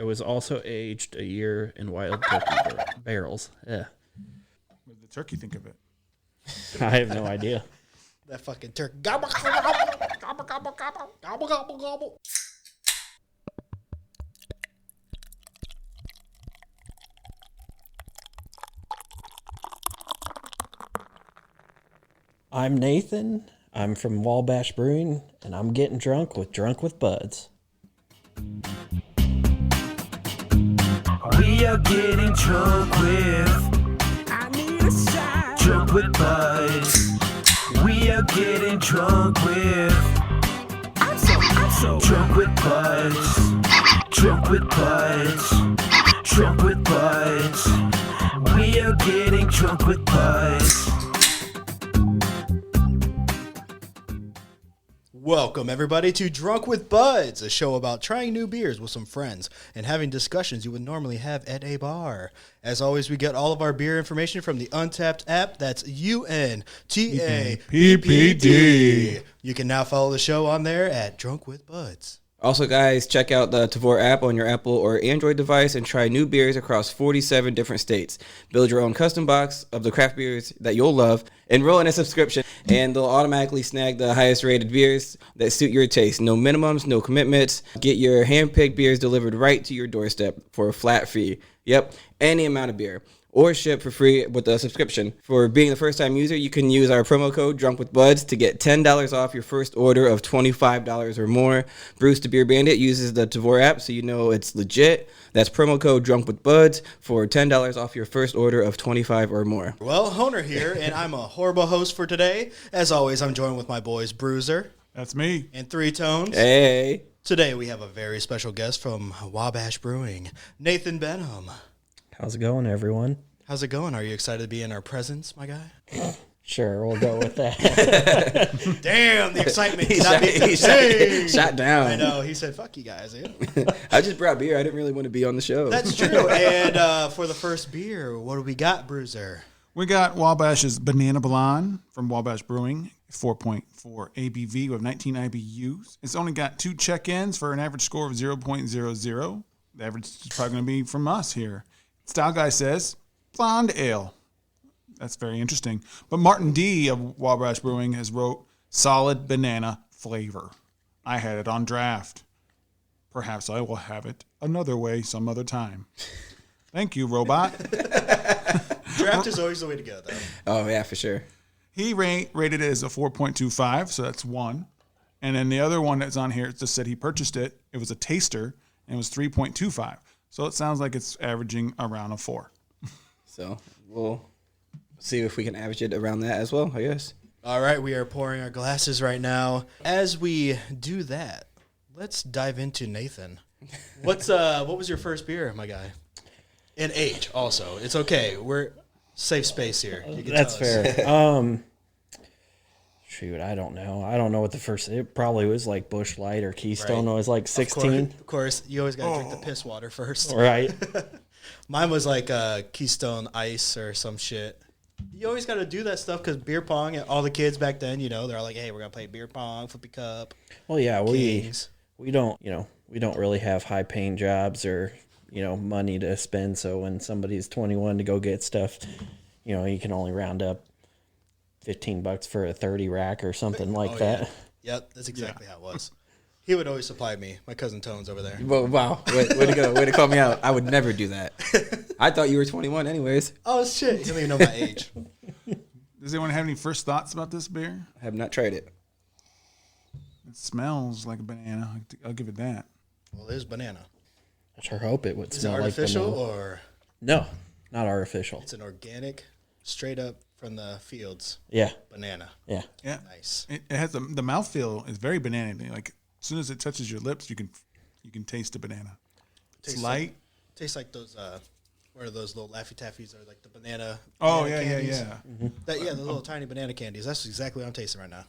It was also aged a year in wild turkey barrels. Yeah. What did the turkey think of it? I have no idea. That fucking turkey. Gobble, gobble, gobble, gobble, gobble, gobble, gobble, gobble, gobble. I'm Nathan. I'm from Wabash Brewing, and I'm getting drunk with DrunkWithBuds. We are getting drunk with. I need a shot. Drunk with buds. We are getting drunk with. I'm so drunk with buds. Drunk with buds. Drunk with buds. We are getting drunk with buds. Welcome, everybody, to Drunk with Buds, a show about trying new beers with some friends and having discussions you would normally have at a bar. As always, we get all of our beer information from the Untappd app. That's UNTAPPD. You can now follow the show on there at Drunk with Buds. Also, guys, check out the Tavour App on your Apple or Android device and try new beers across 47 different states. Build your own custom box of the craft beers that you'll love. Enroll in a subscription, and they'll automatically snag the highest rated beers that suit your taste. No minimums, no commitments. Get your hand-picked beers delivered right to your doorstep for a flat fee. Yep, any amount of beer. Or ship for free with a subscription. For being the first-time user, you can use our promo code DrunkWithBuds to get $10 off your first order of $25 or more. Bruce the Beer Bandit uses the Tavour app, so you know it's legit. That's promo code DrunkWithBuds for $10 off your first order of $25 or more. Well, Honer here, and I'm a horrible host for today. As always, I'm joined with my boys, Bruiser. That's me. And Three Tones. Hey. Today, we have a very special guest from Wabash Brewing, Nathan Benham. How's it going, everyone? How's it going? Are you excited to be in our presence, my guy? Sure, we'll go with that. Damn, the excitement. He shot down. I know. He said, fuck you guys. Yeah. I just brought beer. I didn't really want to be on the show. That's true. And for the first beer, what do we got, Bruiser? We got Wabash's Banana Blonde from Wabash Brewing, 4.4 ABV with 19 IBUs. It's only got 2 check-ins for an average score of 0.00. The average is probably going to be from us here. Style Guy says, Blonde Ale. That's very interesting. But Martin D. of Wabash Brewing has wrote solid banana flavor. I had it on draft. Perhaps I will have it another way some other time. Thank you, robot. Draft is always the way to go, though. Oh, yeah, for sure. He rated it as a 4.25, so that's 1. And then the other one that's on here, it just said he purchased it. It was a taster, and it was 3.25. So it sounds like it's averaging around a 4. So we'll see if we can average it around that as well, I guess. All right, we are pouring our glasses right now. As we do that, let's dive into Nathan. What was your first beer, my guy? And age, also. It's okay. We're safe space here. You can That's tell us. fair. Shoot, I don't know. I don't know what the first. It probably was like Busch Light or Keystone. Right. It was like 16. Of course, you always got to drink the piss water first. Right. Mine was like Keystone Ice or some shit. You always got to do that stuff because beer pong, and all the kids back then, they're like, hey, we're going to play beer pong, flippy cup. Well, yeah, Kings. we don't really have high paying jobs or, money to spend. So when somebody's 21 to go get stuff, you can only round up $15 for a 30 rack or something like that. Yeah. Yep, that's exactly how it was. He would always supply me. My cousin Towne's over there. Well, wow. Way to go. Way to call me out. I would never do that. I thought you were 21 anyways. Oh, shit. You don't even know my age. Does anyone have any first thoughts about this beer? I have not tried it. It smells like a banana. I'll give it that. Well, there's banana. I sure hope it would Is it smell like artificial banana. or? No, not artificial. It's an organic, straight up from the fields. Yeah. Banana. Yeah. Yeah, Nice. it has the mouthfeel is very banana. Like as soon as it touches your lips, you can taste the banana. It's Tastes light. Tastes like those. What are those little Laffy Taffies or like the banana? Oh banana yeah, candies? yeah. The little tiny banana candies. That's exactly what I'm tasting right now.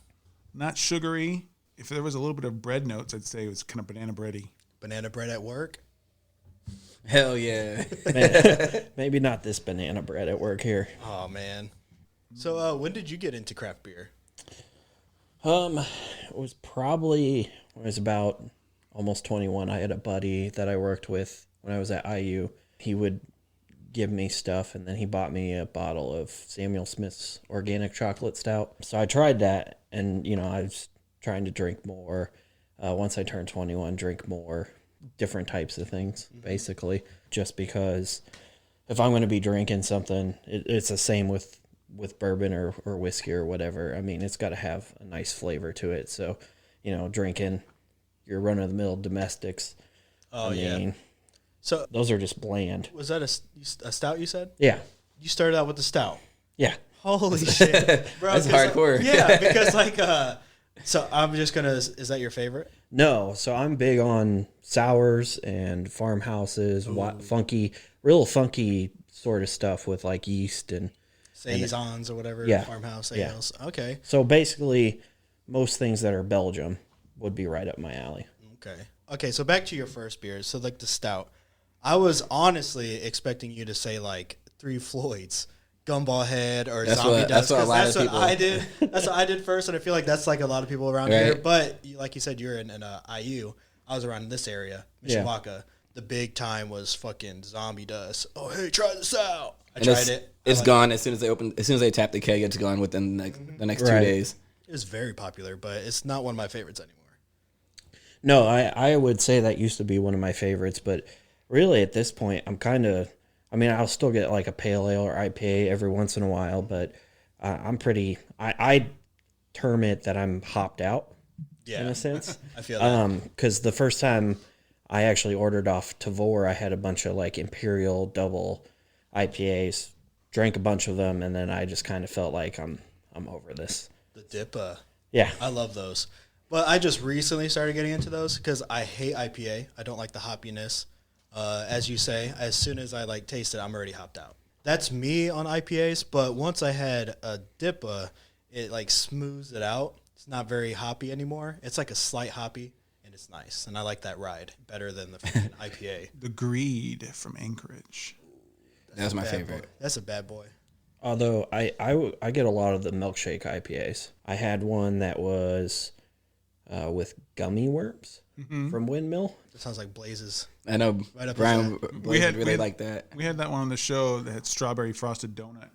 Not sugary. If there was a little bit of bread notes, I'd say it was kind of banana bready. Banana bread at work. Hell yeah. Maybe not this banana bread at work here. Oh man. So when did you get into craft beer? It was probably when I was about almost 21. I had a buddy that I worked with when I was at IU. He would give me stuff, and then he bought me a bottle of Samuel Smith's organic chocolate stout. So I tried that, and I was trying to drink more. Once I turned 21, drink more different types of things, basically, just because if I'm going to be drinking something, it's the same with bourbon or whiskey or whatever. I mean, it's got to have a nice flavor to it. So, drinking your run-of-the-mill domestics, So those are just bland. was that a stout you said? Yeah. You started out with the stout. Yeah. Holy shit. Bro, That's hardcore. Yeah, because so I'm just going to, is that your favorite? No, so I'm big on sours and farmhouses, real funky sort of stuff with like yeast and Saisons or whatever, Yeah. farmhouse Yeah. ales. Okay. so basically most things that are Belgium would be right up my alley. Okay, so back to your first beers. So like the stout. I was honestly expecting you to say like Three Floyds, Gumball Head, or That's Zombie what- Dust. that's what a 'cause lot of that's people- what I did. That's what I did first, and I feel like that's like a lot of people around Right. here. But like you said, you're in IU. I was around in this area, Yeah. Mishawaka. The big time was fucking Zombie Dust. Oh, hey, try this out. I And tried it. It's gone as soon as they open. As soon as they tap the keg, it's gone within the next 2 Right. days. It was very popular, but it's not one of my favorites anymore. No, I would say that used to be one of my favorites, but really at this point I'll still get like a pale ale or IPA every once in a while, but I term it that I'm hopped out in a sense. I feel that. Because the first time I actually ordered off Tavour, I had a bunch of like Imperial double IPAs, drank a bunch of them, and then I just kind of felt like I'm over this. The dip, Yeah. I love those. But I just recently started getting into those because I hate IPA. I don't like the hoppiness. As you say, as soon as I like taste it, I'm already hopped out. That's me on IPAs. But once I had a dip, it like smooths it out. It's not very hoppy anymore. It's like a slight hoppy, and it's nice. And I like that ride better than the freaking IPA. The Greed from Anchorage. That was my Bad favorite. boy. That's a bad boy. Although I get a lot of the milkshake IPAs. I had one that was with gummy worms from Windmill. That sounds like Blazes. I know Right up Brian We had- really we had- like that. We had that one on the show that had strawberry frosted donut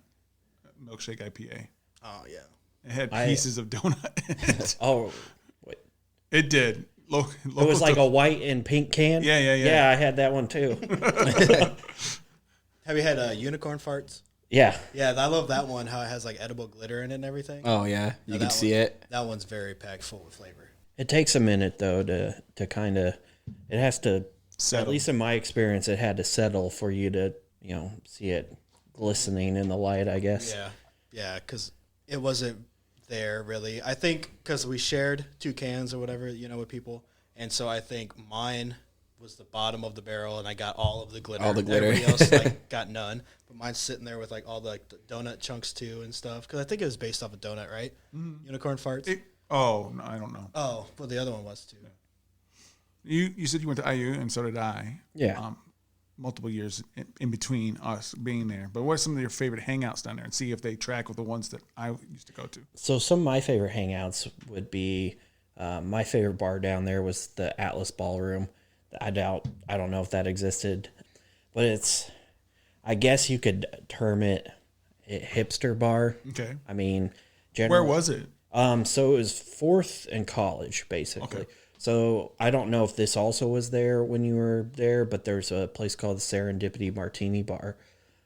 milkshake IPA. Oh, yeah. It had pieces of donut in it. Oh, wait. It did. It was like a white and pink can? Yeah. Yeah, I had that one too. Have you had unicorn farts? Yeah. Yeah, I love that one, how it has like edible glitter in it and everything. Oh yeah, you that can see one- it. That one's very packed full with flavor. It takes a minute though to kind of, it has to, Settle. at least in my experience, it had to settle for you to, see it glistening in the light, I guess. Yeah, because it wasn't there really. I think because we shared 2 cans or whatever, with people. And so I think mine was the bottom of the barrel and I got all of the glitter. All the glitter. Everybody else like got none. But mine's sitting there with like all the donut chunks too and stuff. Because I think it was based off a donut, right? Unicorn farts. No, I don't know. Oh, well, the other one was too. You said you went to IU, and so did I. Yeah. Multiple years in between us being there. But what are some of your favorite hangouts down there? And see if they track with the ones that I used to go to. So some of my favorite hangouts would be, my favorite bar down there was the Atlas Ballroom. I don't know if that existed, but I guess you could term it a hipster bar. Okay. I mean, Where was it? So it was 4th and College, basically. Okay. So I don't know if this also was there when you were there, but there's a place called the Serendipity Martini Bar.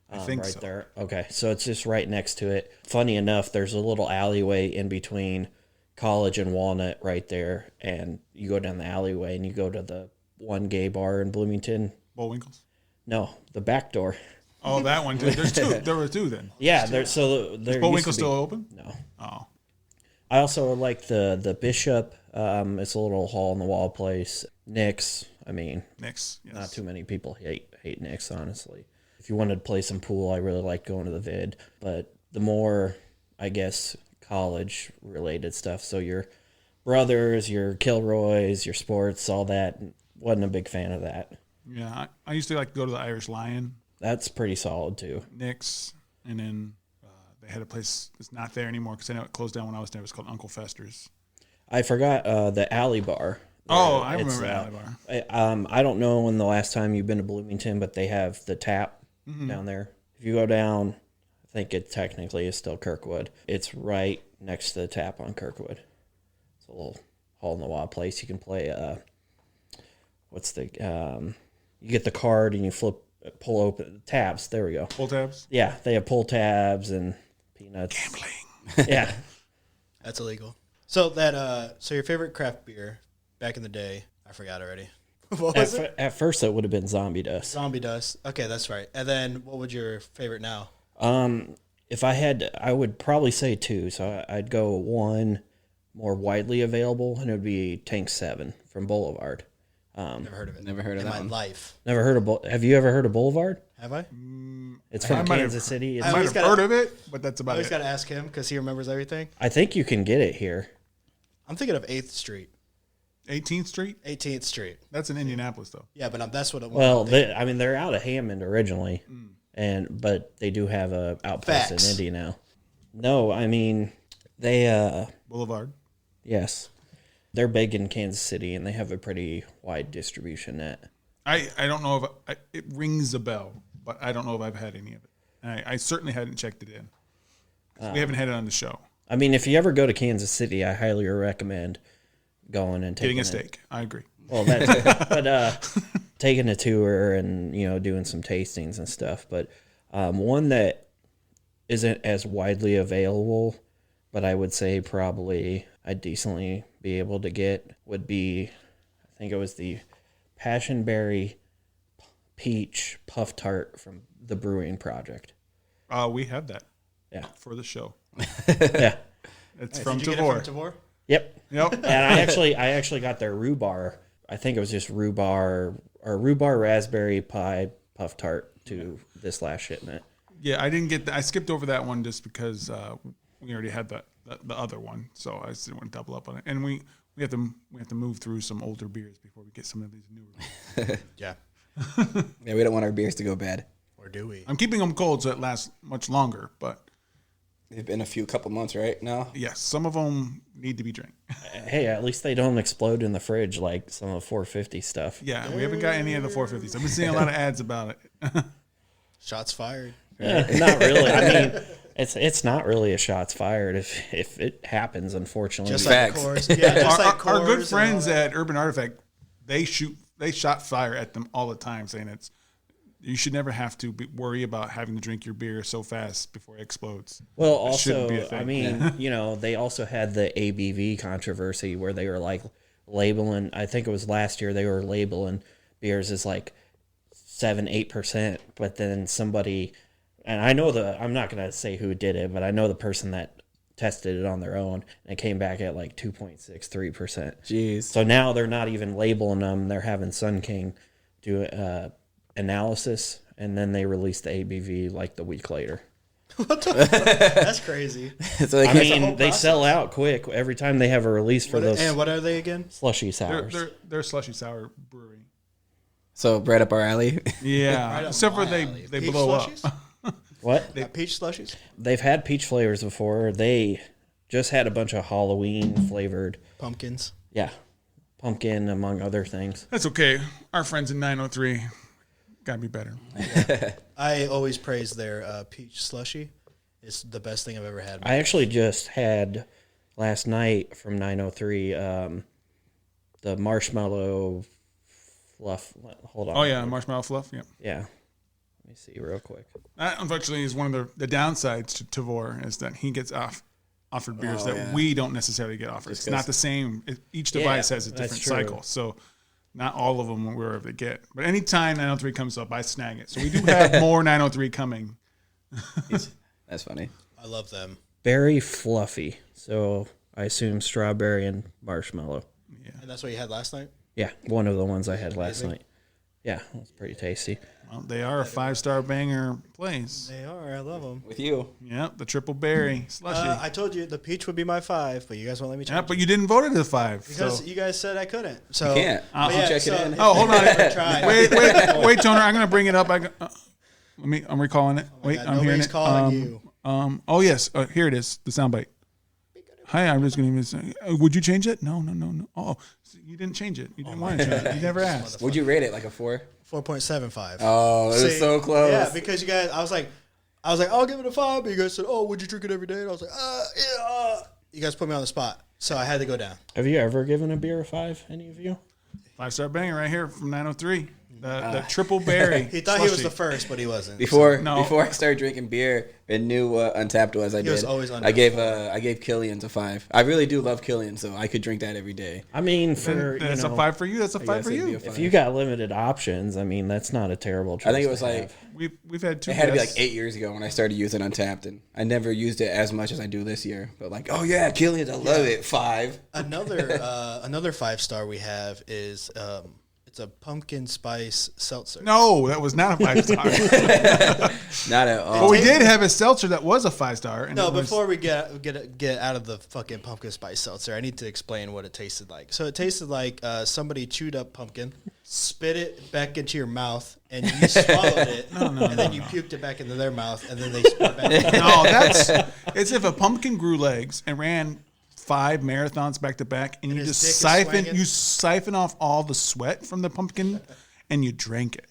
I think right so. there. Okay, so it's just right next to it. Funny enough, there's a little alleyway in between College and Walnut right there, and you go down the alleyway and you go to the one gay bar in Bloomington. Bullwinkles? No, the back door. Oh, that one too. There's 2. There were 2 then. Yeah, there. So there Is used Bullwinkle to be- still open? No. Oh. I also like the Bishop. It's a little hole in the wall place. Nick's. I mean, Nick's. Yes. not too many people hate Nick's, honestly. If you wanted to play some pool, I really like going to the Vid. But the more, I guess, college related stuff. So your Brothers, your Kilroys, your Sports, all that. Wasn't a big fan of that. Yeah, I used to like to go to the Irish Lion, That's pretty solid too. Nick's, and then they had a place that's not there anymore because I know it closed down when I was there. It was called Uncle Fester's. I forgot the Alley Bar. Oh, I It's, remember Alley Bar. I don't know when the last time you've been to Bloomington, but they have the tap down there. If you go down, I think it technically is still Kirkwood. It's right next to the tap on Kirkwood. It's a little hole in the wall place. You can play. You get the card and you pull open tabs. There we go. Pull tabs. Yeah, they have pull tabs and peanuts. Gambling. Yeah. That's illegal. So that so your favorite craft beer back in the day, I forgot already. What was it? At first, it would have been Zombie Dust. Zombie Dust. Okay, that's right. And then what would your favorite now? If I had, I would probably say 2. So I'd go one more widely available, and it would be Tank 7 from Boulevard. Never heard of it. Never heard of in that my one. life. Never heard of? Have you ever heard of Boulevard? Have I? It's from Kansas City. I might always have gotta- heard of it, but that's I about always it. got to ask him because he remembers everything. I think you can get it here. I'm thinking of 8th Street, 18th Street? 18th Street. That's in Indianapolis, though. Yeah, but that's what. Well, they're out of Hammond originally, but they do have a outpost Facts. in Indy now. No, I mean they. Boulevard. Yes, they're big in Kansas City, and they have a pretty wide distribution net. I don't know if it rings a bell, but I don't know if I've had any of it. I certainly hadn't checked it in. We haven't had it on the show. I mean, if you ever go to Kansas City, I highly recommend going and taking Getting a it. steak. I agree. Well, that's but taking a tour and doing some tastings and stuff. But one that isn't as widely available, but I would say probably I'd decently be able to get would be, I think it was the Passion Berry Peach Puff Tart from the Brewing Project. We have that. Yeah. For the show. Yeah. It's Did from you get it Tavour. from Tavour? Yep. Yep. And I actually got their rhubarb. I think it was just rhubarb raspberry pie puff tart to this last shipment. Yeah, I didn't get that. I skipped over that one just because we already had the other one, so I just didn't want to double up on it. And we have to move through some older beers before we get some of these newer. Yeah. Yeah, we don't want our beers to go bad. Or do we? I'm keeping them cold so it lasts much longer, but They've been a couple months right now. yes, some of them need to be drank. Hey, at least they don't explode in the fridge like some of the 450 stuff. Yeah, we haven't got any of the 450s. I've been seeing a lot of ads about it. Shots fired. Not really. I mean, it's not really a shots fired if it happens, unfortunately. Just Facts. like Coors. Yeah, just like our good Coors friends and all that. at Urban Artifact, they shot fire at them all the time, saying you should never have to worry about having to drink your beer so fast before it explodes. Well, That shouldn't be a also, thing. I mean, they also had the ABV controversy where they were like labeling, I think it was last year, they were labeling beers as like 7-8%, but then somebody, and I'm not going to say who did it, but I know the person that tested it on their own, and it came back at like 2.63%. Jeez. So now they're not even labeling them. They're having Sun King do analysis, and then they release the ABV like the week later. That's crazy. So they I can't- mean, they sell out quick every time they have a release for those And what are they again? slushy sours. They're slushy sour brewery. so right up our alley. Yeah, Right up except for my they alley. they Peach blow slushies? up. What? Peach slushies? They've had peach flavors before. They just had a bunch of Halloween flavored, Pumpkins. pumpkin among other things. That's okay. Our friends in 903 gotta be better. I always praise their peach slushy. It's the best thing I've ever had. I actually just had last night from 903 the marshmallow fluff. Hold on. Oh yeah, marshmallow fluff. Yeah, Yeah. Let me see real quick. that unfortunately is one of the downsides to Tavour is that he gets offered beers Oh, that yeah. we don't necessarily get offered. It's 'cause- not the same. Each device has a that's different true. cycle, so not all of them we're able to get. But anytime 903 comes up, I snag it. So we do have more 903 coming. That's funny. I love them. Berry fluffy. So I assume strawberry and marshmallow. And that's what you had last night? Yeah, one of the ones I had last Amazing. night. Yeah, it was pretty tasty. Well, they are a 5-star banger place. They are. I love them. With you. Yep, the triple berry slushy. I told you the peach would be my 5, but you guys won't let me change Yeah, but you didn't vote it a 5. because So. you guys said I couldn't. So You can't. But You check it in. Oh, hold on. Tried. wait, Toner. I'm gonna bring it up. I'm recalling it. Wait, God, I'm hearing nobody's it. calling you. Oh yes, here it is. The soundbite. Hi, I'm just going to say, would you change it? No. Oh, so you didn't change it. You didn't want to change it. You never asked. Would you rate it like a 4? 4.75. Oh, it was so close. Yeah, because you guys, I was like, I'll give it a 5, but you guys said, oh, would you drink it every day? And I was like, yeah. You guys put me on the spot, so I had to go down. Have you ever given a beer a 5? Any of you? 5-star banger right here from 903. The triple berry. He thought he was the first, but he wasn't. Before I started drinking beer and knew what Untappd was, was always under I gave Killian's a 5. I really do love Killian, so I could drink that every day. I mean, for that's a 5 for you. That's a 5 for you. If you got limited options, I mean, that's not a terrible choice. I think it was like we've had 2. It had to be like 8 years ago when I started using Untappd, and I never used it as much as I do this year. But like, oh yeah, Killian's, I love it. 5. Another 5-star we have is it's a pumpkin spice seltzer. No, that was not a 5-star. Not at all. But we did have a seltzer that was a 5-star. No, before we get out of the fucking pumpkin spice seltzer, I need to explain what it tasted like. So it tasted like somebody chewed up pumpkin, spit it back into your mouth, and you swallowed it, and then you puked it back into their mouth, and then they spit it back. No, it's if a pumpkin grew legs and ran 5 marathons back to back, and you just siphon off all the sweat from the pumpkin, and you drank it.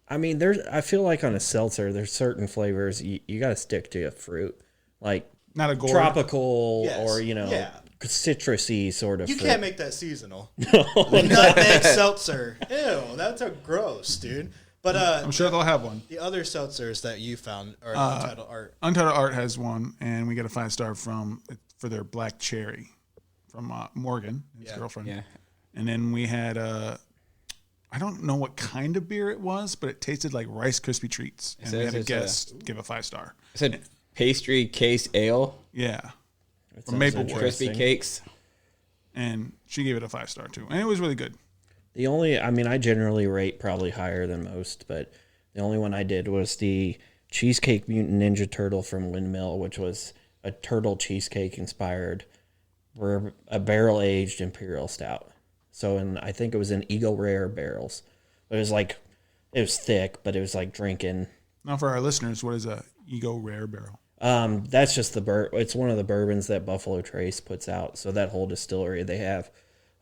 I mean, I feel like on a seltzer, there's certain flavors you got to stick to a fruit, like not a gourd. Tropical or citrusy sort of. You fruit. can't make that seasonal. Nutmeg seltzer. Ew, that's a gross, dude. But I'm sure they'll have one. The other seltzers that you found are Untitled Art. Untitled Art has one, and we got a 5-star for their black cherry from Morgan, his girlfriend. Yeah. And then we had I don't know what kind of beer it was, but it tasted like Rice Krispie treats, and we had a guest give a 5-star. It said pastry case ale. Yeah, from Maplewood. Crispy cakes. And she gave it a 5-star too, and it was really good. I generally rate probably higher than most, but the only one I did was the Cheesecake Mutant Ninja Turtle from Windmill, which was a turtle cheesecake inspired, a barrel aged imperial stout. So, I think it was in Eagle Rare barrels. It was thick, but it was like drinking. Now, for our listeners, what is a Eagle Rare barrel? That's just it's one of the bourbons that Buffalo Trace puts out. So that whole distillery they have.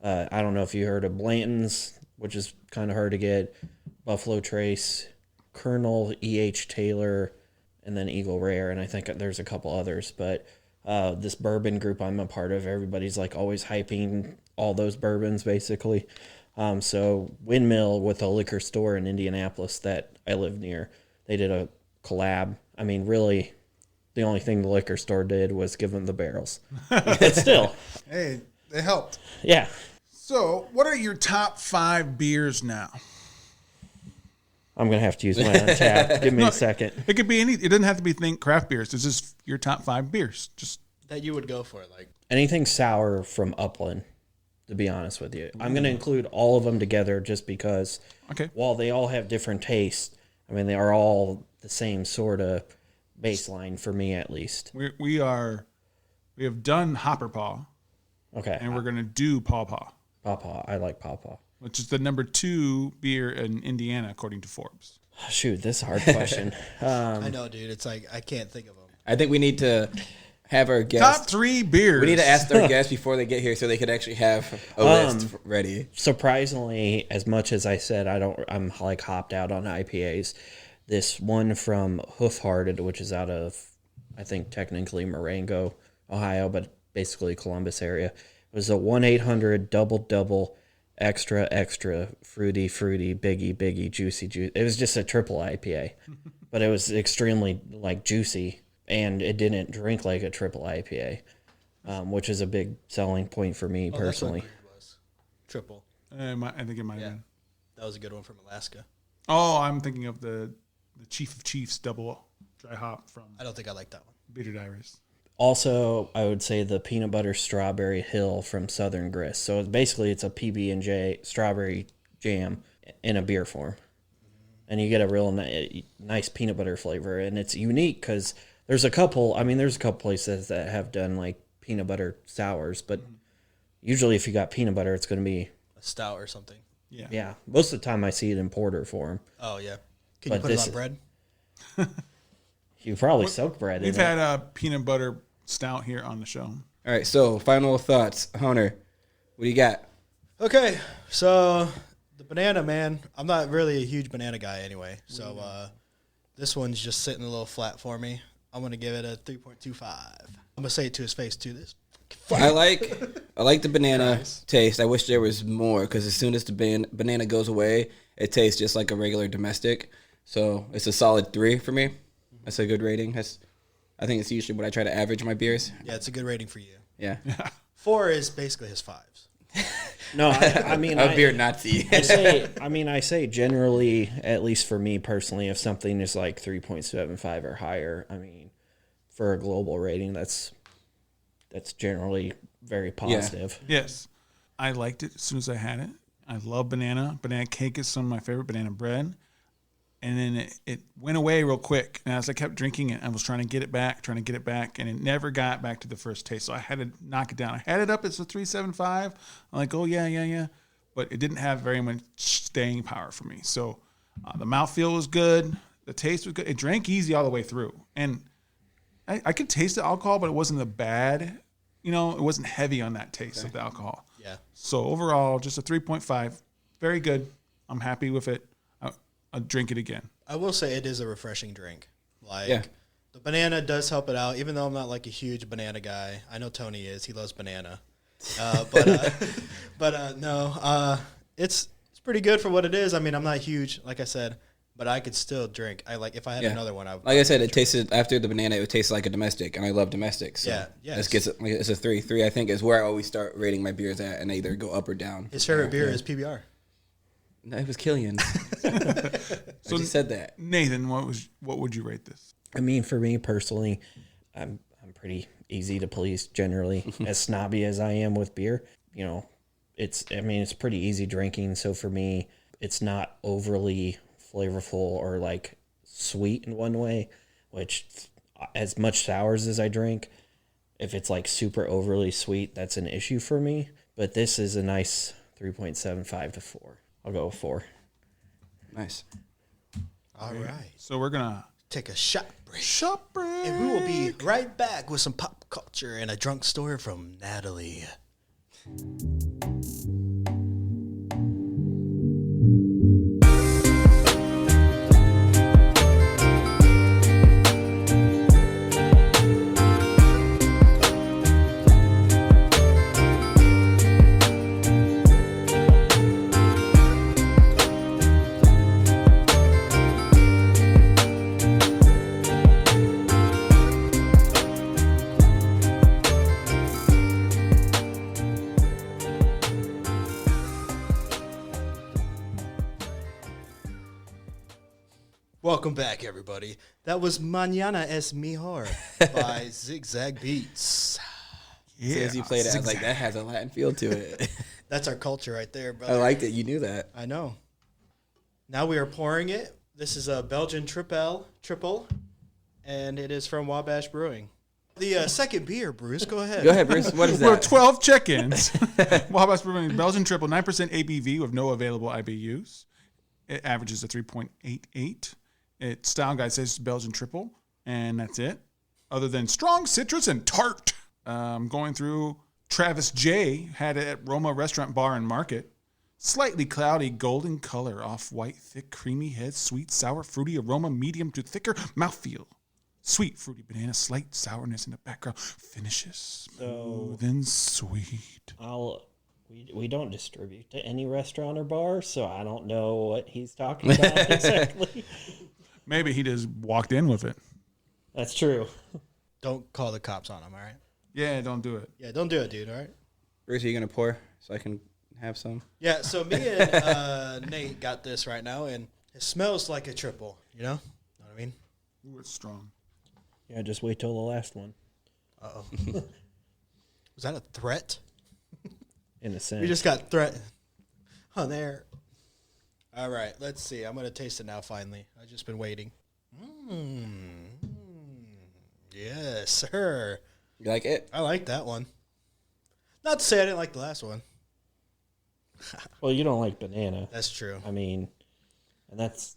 I don't know if you heard of Blanton's, which is kind of hard to get. Buffalo Trace, Colonel E.H. Taylor, and then Eagle Rare, and I think there's a couple others. But this bourbon group I'm a part of, everybody's like always hyping all those bourbons, basically. So Windmill, with a liquor store in Indianapolis that I live near, they did a collab. I mean, really, the only thing the liquor store did was give them the barrels. But still. Hey, they helped. Yeah. So, what are your top 5 beers now? I'm going to have to use my Untappd. Give me a second. It could be it doesn't have to be craft beers. It's just your top 5 beers. Just that you would go for, like anything sour from Upland, to be honest with you. I'm going to include all of them together just because while they all have different tastes, I mean, they are all the same sort of baseline for me, at least. We have done Hopper Paw. Okay. And we're going to do Paw Paw. Paw Paw. I like Paw Paw. Which is the number 2 beer in Indiana, according to Forbes. Shoot, this is a hard question. I know, dude. It's like, I can't think of them. I think we need to have our guests. Top 3 beers. We need to ask our guests before they get here so they could actually have a list ready. Surprisingly, as much as I said I'm like hopped out on IPAs, this one from Hoof Hearted, which is out of, I think technically Marengo, Ohio, but basically Columbus area, it was a 1-800 double extra fruity biggie juicy. It was just a triple IPA, but it was extremely like juicy, and it didn't drink like a triple IPA, which is a big selling point for me personally. That's what it was. Triple. I think it might have been. That was a good one from Alaska. Oh, I'm thinking of the Chief of Chiefs double dry hop from. I don't think I like that one. Bitter Diaries. Also, I would say the peanut butter strawberry hill from Southern Grist. So it's a PB&J strawberry jam in a beer form, and you get a real nice peanut butter flavor. And it's unique because there's a couple places that have done like peanut butter sours, but usually if you got peanut butter, it's going to be a stout or something. Yeah. Most of the time I see it in porter form. Oh yeah. Can you put it on bread? You probably soak bread in it. We've had a peanut butter stout here on the show. All right, so final thoughts. Hunter, what do you got? Okay, so the banana, man. I'm not really a huge banana guy anyway. So this one's just sitting a little flat for me. I'm going to give it a 3.25. I'm going to say it to his face, too. This. I like the banana taste. I wish there was more because as soon as the banana goes away, it tastes just like a regular domestic. So it's a solid 3 for me. That's a good rating. I think it's usually what I try to average my beers. Yeah, it's a good rating for you. Yeah. 4 is basically his 5s. No, I mean, a beer Nazi. I say generally, at least for me personally, if something is like 3.75 or higher, I mean, for a global rating, that's generally very positive. Yeah. Yes. I liked it as soon as I had it. I love banana. Banana cake is some of my favorite, banana bread. And then it went away real quick. And as I kept drinking it, I was trying to get it back, and it never got back to the first taste. So I had to knock it down. I had it up as a 3.75. I'm like, oh, yeah. But it didn't have very much staying power for me. So the mouthfeel was good. The taste was good. It drank easy all the way through. And I could taste the alcohol, but it wasn't a bad, it wasn't heavy on that taste of the alcohol. Yeah. So overall, just a 3.5. Very good. I'm happy with it. I'll drink it again. I will say it is a refreshing drink. The banana does help it out, even though I'm not like a huge banana guy. I know Tony is. He loves banana. No, it's pretty good for what it is. I mean, I'm not huge, like I said, but I could still drink. If I had another one, I would. Like I said, it tasted after the banana. It tastes like a domestic, and I love domestic. So this gets it. It's a 3. 3, I think, is where I always start rating my beers at, and I either go up or down. His favorite beer is PBR. No, it was Killian's. So I just said that. Nathan, what would you rate this? I mean, for me personally, I'm pretty easy to please generally. As snobby as I am with beer, it's pretty easy drinking. So for me, it's not overly flavorful or like sweet in one way, which as much sours as I drink, if it's like super overly sweet, that's an issue for me. But this is a nice 3.75 to 4. I'll go with 4. Nice. All right. So we're going to take a shot break. Shot break. And we will be right back with some pop culture and a drunk story from Natalie. Welcome back, everybody. That was Mañana es Mejor by Zigzag Beats. Yeah. As you played it, I was like, that has a Latin feel to it. That's our culture right there, brother. I liked it. You knew that. I know. Now we are pouring it. This is a Belgian Tripel, and it is from Wabash Brewing. The second beer, Bruce. Go ahead. Go ahead, Bruce. What is that? We're 12 check-ins. Wabash Brewing Belgian Triple, 9% ABV with no available IBUs. It averages a 3.88. Its style guide says Belgian Triple, and that's it. Other than strong citrus and tart. Going through, Travis J. had it at Roma Restaurant Bar and Market. Slightly cloudy golden color, off-white, thick, creamy head, sweet, sour, fruity aroma, medium to thicker mouthfeel. Sweet, fruity banana, slight sourness in the background. Finishes smooth and sweet. We don't distribute to any restaurant or bar, so I don't know what he's talking about exactly. Maybe he just walked in with it. That's true. Don't call the cops on him, all right? Yeah, don't do it. Yeah, don't do it, dude, all right? Bruce, are you going to pour so I can have some? Yeah, so me and Nate got this right now, and it smells like a triple, Know what I mean? Ooh, it's strong. Yeah, just wait till the last one. Uh-oh. Was that a threat? In a sense. We just got threatened on there. All right, let's see. I'm going to taste it now, finally. I've just been waiting. Yes, sir. You like it? I like that one. Not to say I didn't like the last one. Well, you don't like banana. That's true. I mean, and that's,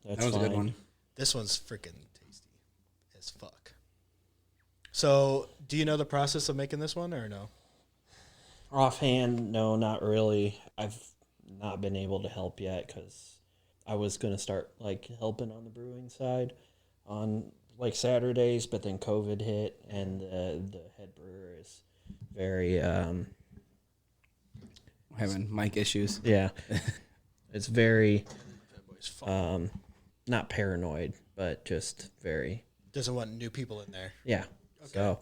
that's That was fine. a good one. This one's freaking tasty as fuck. So, do you know the process of making this one or no? Offhand, no, not really. I've not been able to help yet because I was going to start like helping on the brewing side on like Saturdays, but then COVID hit and the head brewer is very Having mic issues. yeah, it's very not paranoid, but just very Doesn't want new people in there. yeah. So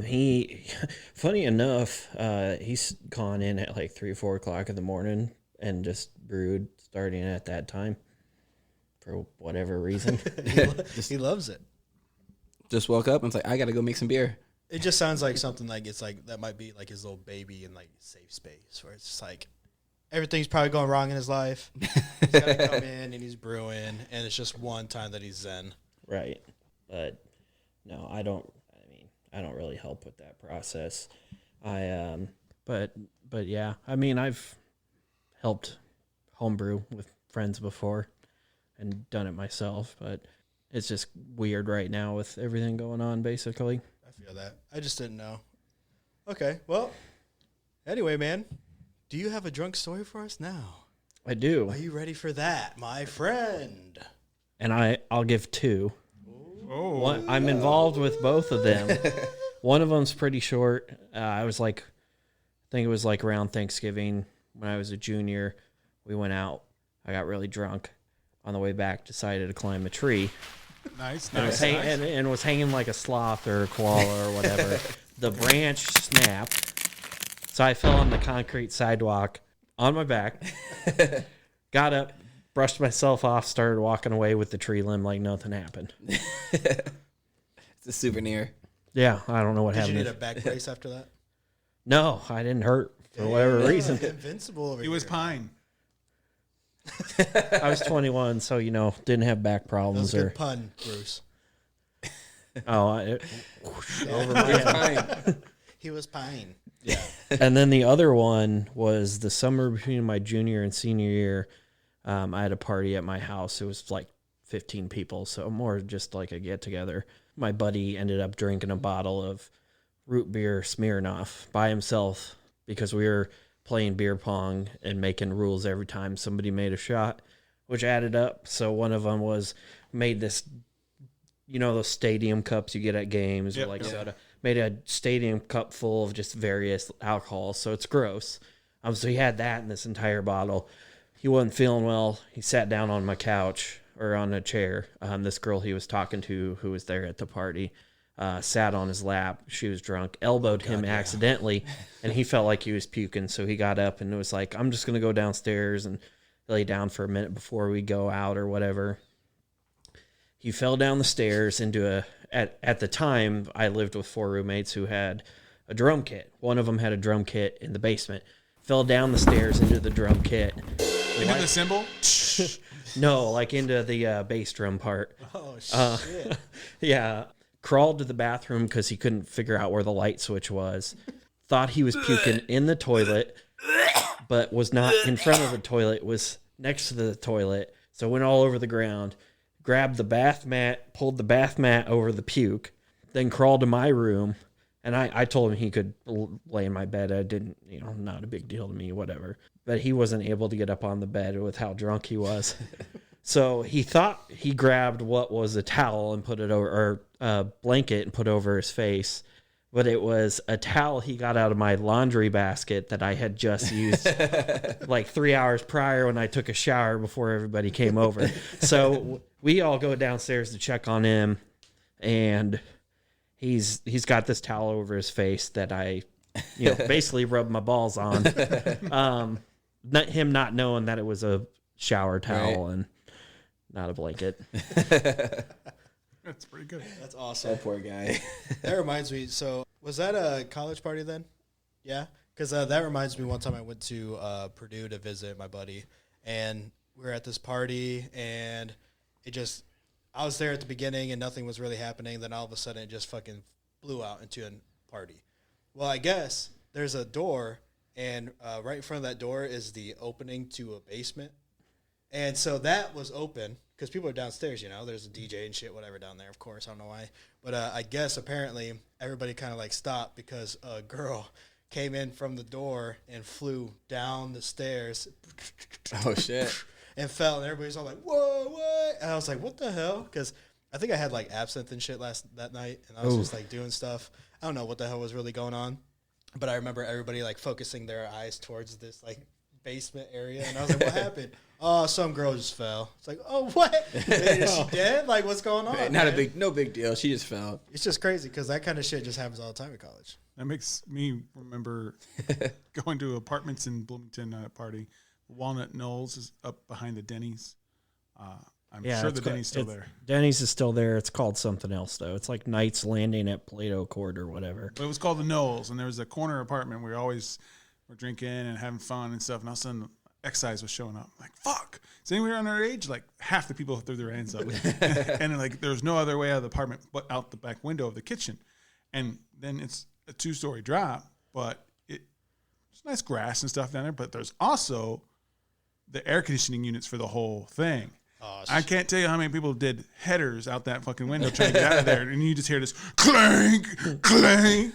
he, funny enough, he's gone in at like 3 or 4 o'clock in the morning and just brewed starting at that time for whatever reason. He loves it. Just woke up and it's like, I got to go make some beer. It just sounds like something like it's like that might be like his little baby in like safe space where it's just like everything's probably going wrong in his life. He's got to come in and he's brewing, and it's just one time that he's zen. Right. But no, I don't really help with that process. But yeah, I mean, I've helped homebrew with friends before and done it myself, but it's just weird right now with everything going on, basically. I feel that. I just didn't know. Okay, well, anyway, man, do you have a drunk story for us now? I do. Are you ready for that, my friend? And I'll give 2. Oh, One, I'm involved with both of them. One of them's pretty short. I think it was like around Thanksgiving when I was a junior. We went out. I got really drunk. On the way back, decided to climb a tree. nice. And was hanging like a sloth or a koala or whatever. The branch snapped. So I fell on the concrete sidewalk on my back. Got up, brushed myself off, started walking away with the tree limb like nothing happened. It's a souvenir. Yeah, I don't know what Did you happened. need a back brace after that? No, I didn't hurt for whatever reason. Invincible over He was here. pine. I was 21, so, didn't have back That was problems. a Or good pun, Bruce. over my head. He was pine. Yeah. And then the other one was the summer between my junior and senior year. I had a party at my house. It was like 15 people, so more just like a get together. My buddy ended up drinking a bottle of root beer Smirnoff by himself because we were playing beer pong and making rules every time somebody made a shot, which added up. So one of them was made this, those stadium cups you get at games or like soda. Made a stadium cup full of just various alcohol, so it's gross. So he had that in this entire bottle. He wasn't feeling well. He sat down on my couch or on a chair. This girl he was talking to who was there at the party sat on his lap. She was drunk, elbowed him accidentally, and he felt like he was puking. So he got up and was like, I'm just going to go downstairs and lay down for a minute before we go out or whatever. He fell down the stairs into at the time, I lived with 4 roommates who had a drum kit. One of them had a drum kit in the basement. Fell down the stairs into the drum kit. Into the symbol? No, like into the bass drum part. Oh, shit. Yeah. Crawled to the bathroom because he couldn't figure out where the light switch was. Thought he was puking in the toilet, but was not in front of the toilet, was next to the toilet. So went all over the ground, grabbed the bath mat, pulled the bath mat over the puke, then crawled to my room. And I told him he could lay in my bed. I didn't, not a big deal to me, whatever. But he wasn't able to get up on the bed with how drunk he was. So he thought he grabbed what was a towel and put it over, or a blanket and put over his face. But it was a towel he got out of my laundry basket that I had just used like 3 hours prior when I took a shower before everybody came over. So we all go downstairs to check on him, and he's got this towel over his face that I, basically rubbed my balls on. Him not knowing that it was a shower towel and not a blanket. That's pretty good. That's awesome. That poor guy. That reminds me. So, was that a college party then? Yeah? Because that reminds me one time I went to Purdue to visit my buddy, and we were at this party, and I was there at the beginning, and nothing was really happening. Then all of a sudden, it just fucking blew out into a party. Well, I guess there's a door, and right in front of that door is the opening to a basement. And so that was open because people are downstairs, you know. There's a DJ and shit, whatever down there, of course. I don't know why. But I guess apparently everybody kind of like stopped because a girl came in from the door and flew down the stairs. Oh, shit. And fell, and everybody's all like, whoa, what? And I was like, what the hell? Because I think I had like absinthe and shit that night, and I was just like doing stuff. I don't know what the hell was really going on. But I remember everybody like focusing their eyes towards this like basement area, and I was like, "What happened?" Oh, some girl just fell. It's like, "Oh, what? Is she dead? Like, what's going on?" No big deal. She just fell. It's just crazy because that kind of shit just happens all the time at college. That makes me remember going to apartments in Bloomington at a party. Walnut Knolls is up behind the Denny's. I'm sure the Denny's still there. Denny's is still there. It's called something else, though. It's like Knights Landing at Plato Court or whatever. But it was called the Knolls, and there was a corner apartment where we always were drinking and having fun and stuff, and all of a sudden excise was showing up. Like, fuck. Is anyone under our age? Like, half the people threw their hands up. And then, like, there was no other way out of the apartment but out the back window of the kitchen. And then it's a 2-story drop, but there's nice grass and stuff down there, but there's also the air conditioning units for the whole thing. I can't tell you how many people did headers out that fucking window trying to get out of there, and you just hear this clank, clank.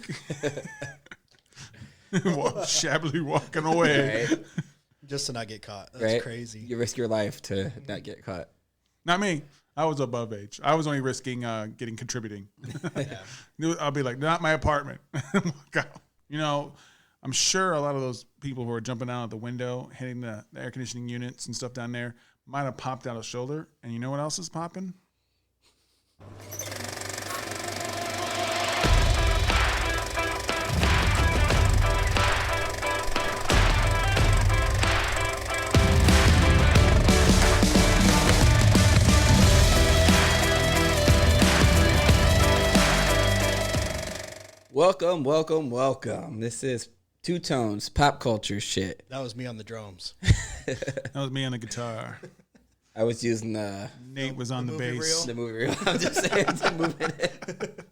Shabbily walking away. Right. Just to not get caught. That's crazy. You risk your life to not get caught. Not me. I was above age. I was only risking contributing. I'll be like, not my apartment. You know, I'm sure a lot of those people who are jumping out of the window, hitting the air conditioning units and stuff down there, might have popped out a shoulder. And you know what else is popping? Welcome, welcome, welcome. This is Two Tones, pop culture shit. That was me on the drums. That was me on the guitar. I was using Nate was on the bass. the movie reel. I'm just saying to move it.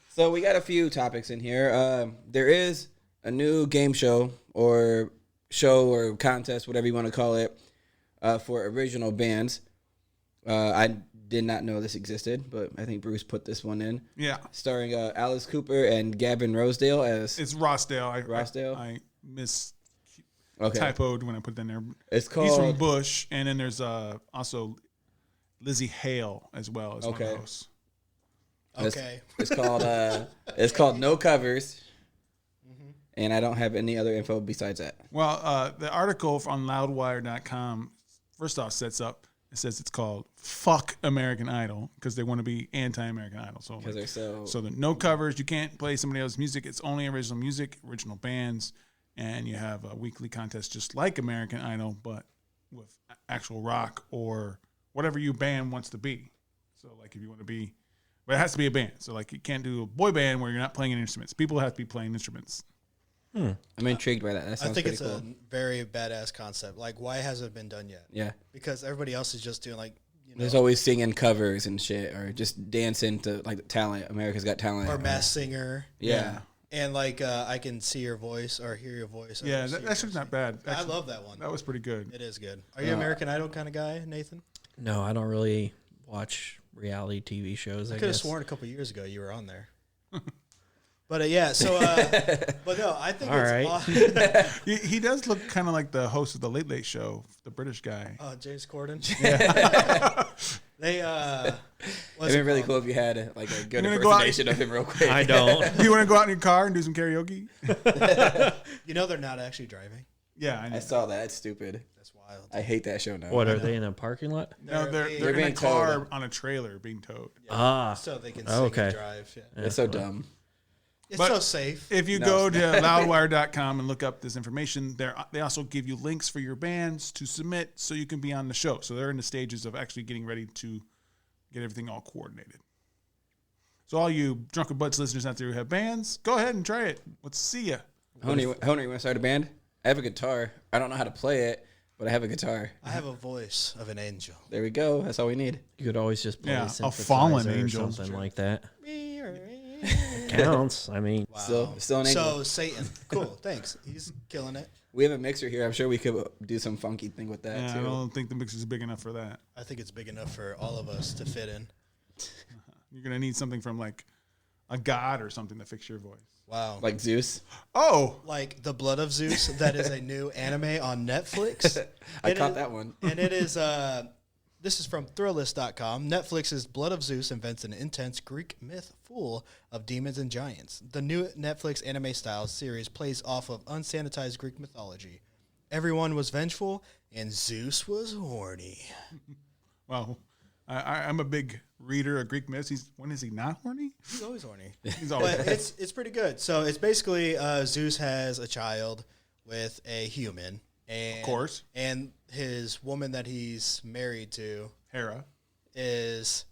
So we got a few topics in here. There is a new game show or contest, whatever you want to call it, for original bands. I did not know this existed, but I think Bruce put this one in. Yeah. Starring Alice Cooper and Gavin Rosedale as... It's Rossdale. Rossdale? I typoed when I put that in there. It's called... He's from Bush, and then there's also Lizzie Hale as well as one of the hosts. Okay. It's called No Covers, and I don't have any other info besides that. Well, the article on loudwire.com first off sets up... It says it's called "Fuck American Idol" because they want to be anti-American Idol. So, they're so the no covers. You can't play somebody else's music. It's only original music, original bands, and you have a weekly contest just like American Idol, but with actual rock or whatever your band wants to be. So, like if you want to be, but it has to be a band. So, like you can't do a boy band where you're not playing any instruments. People have to be playing instruments. I'm intrigued by that. That sounds pretty cool. I think it's a very badass concept. Like, why hasn't it been done yet? Yeah. Because everybody else is just doing, like, you know. There's always singing covers and shit, or just dancing to, like, talent. America's Got Talent. Or Masked Singer. Yeah. And, like, I can see your voice or hear your voice. Yeah, that's not bad. Actually, I love that one. That was pretty good. It is good. Are you an American Idol kind of guy, Nathan? No, I don't really watch reality TV shows, I could have guess. sworn a couple years ago you were on there. But but no, I think all it's right. He does look kind of like the host of the Late Late Show, the British guy. James Corden. Yeah. It'd be really cool if you had like a good impersonation of him real quick. I don't. Do you want to go out in your car and do some karaoke? You know they're not actually driving. Yeah, I saw that. It's stupid. That's wild. I hate that show now. What, are they in a parking lot? No, they're in a car on a trailer being towed. Yeah, so they can sing and drive. Yeah. It's so dumb. It's so safe. If you go to loudwire.com and look up this information, they also give you links for your bands to submit so you can be on the show. So they're in the stages of actually getting ready to get everything all coordinated. So all you Drunk with Buds listeners out there who have bands, go ahead and try it. Let's see ya. Honey, you want to start a band? I have a guitar. I don't know how to play it, but I have a guitar. I have a voice of an angel. There we go. That's all we need. You could always just play a fallen angel or something like that. Counts. I mean, still an angel. So Satan, cool. Thanks. He's killing it. We have a mixer here. I'm sure we could do some funky thing with that Yeah, too. I don't think the mixer's big enough for that. I think it's big enough for all of us to fit in. You're gonna need something from like a god or something to fix your voice. Wow. Like Zeus. Oh, Like The Blood of Zeus, that is a new anime on Netflix. I It caught is- that one. And it is, this is from Thrillist.com. Netflix's Blood of Zeus invents an intense Greek myth full of demons and giants. The new Netflix anime style series plays off of unsanitized Greek mythology. Everyone was vengeful, and Zeus was horny. well, I'm a big reader of Greek myths. When is he not horny? He's always horny. He's always. But it's pretty good. So it's basically Zeus has a child with a human, and Of course. and his woman that he's married to Hera. is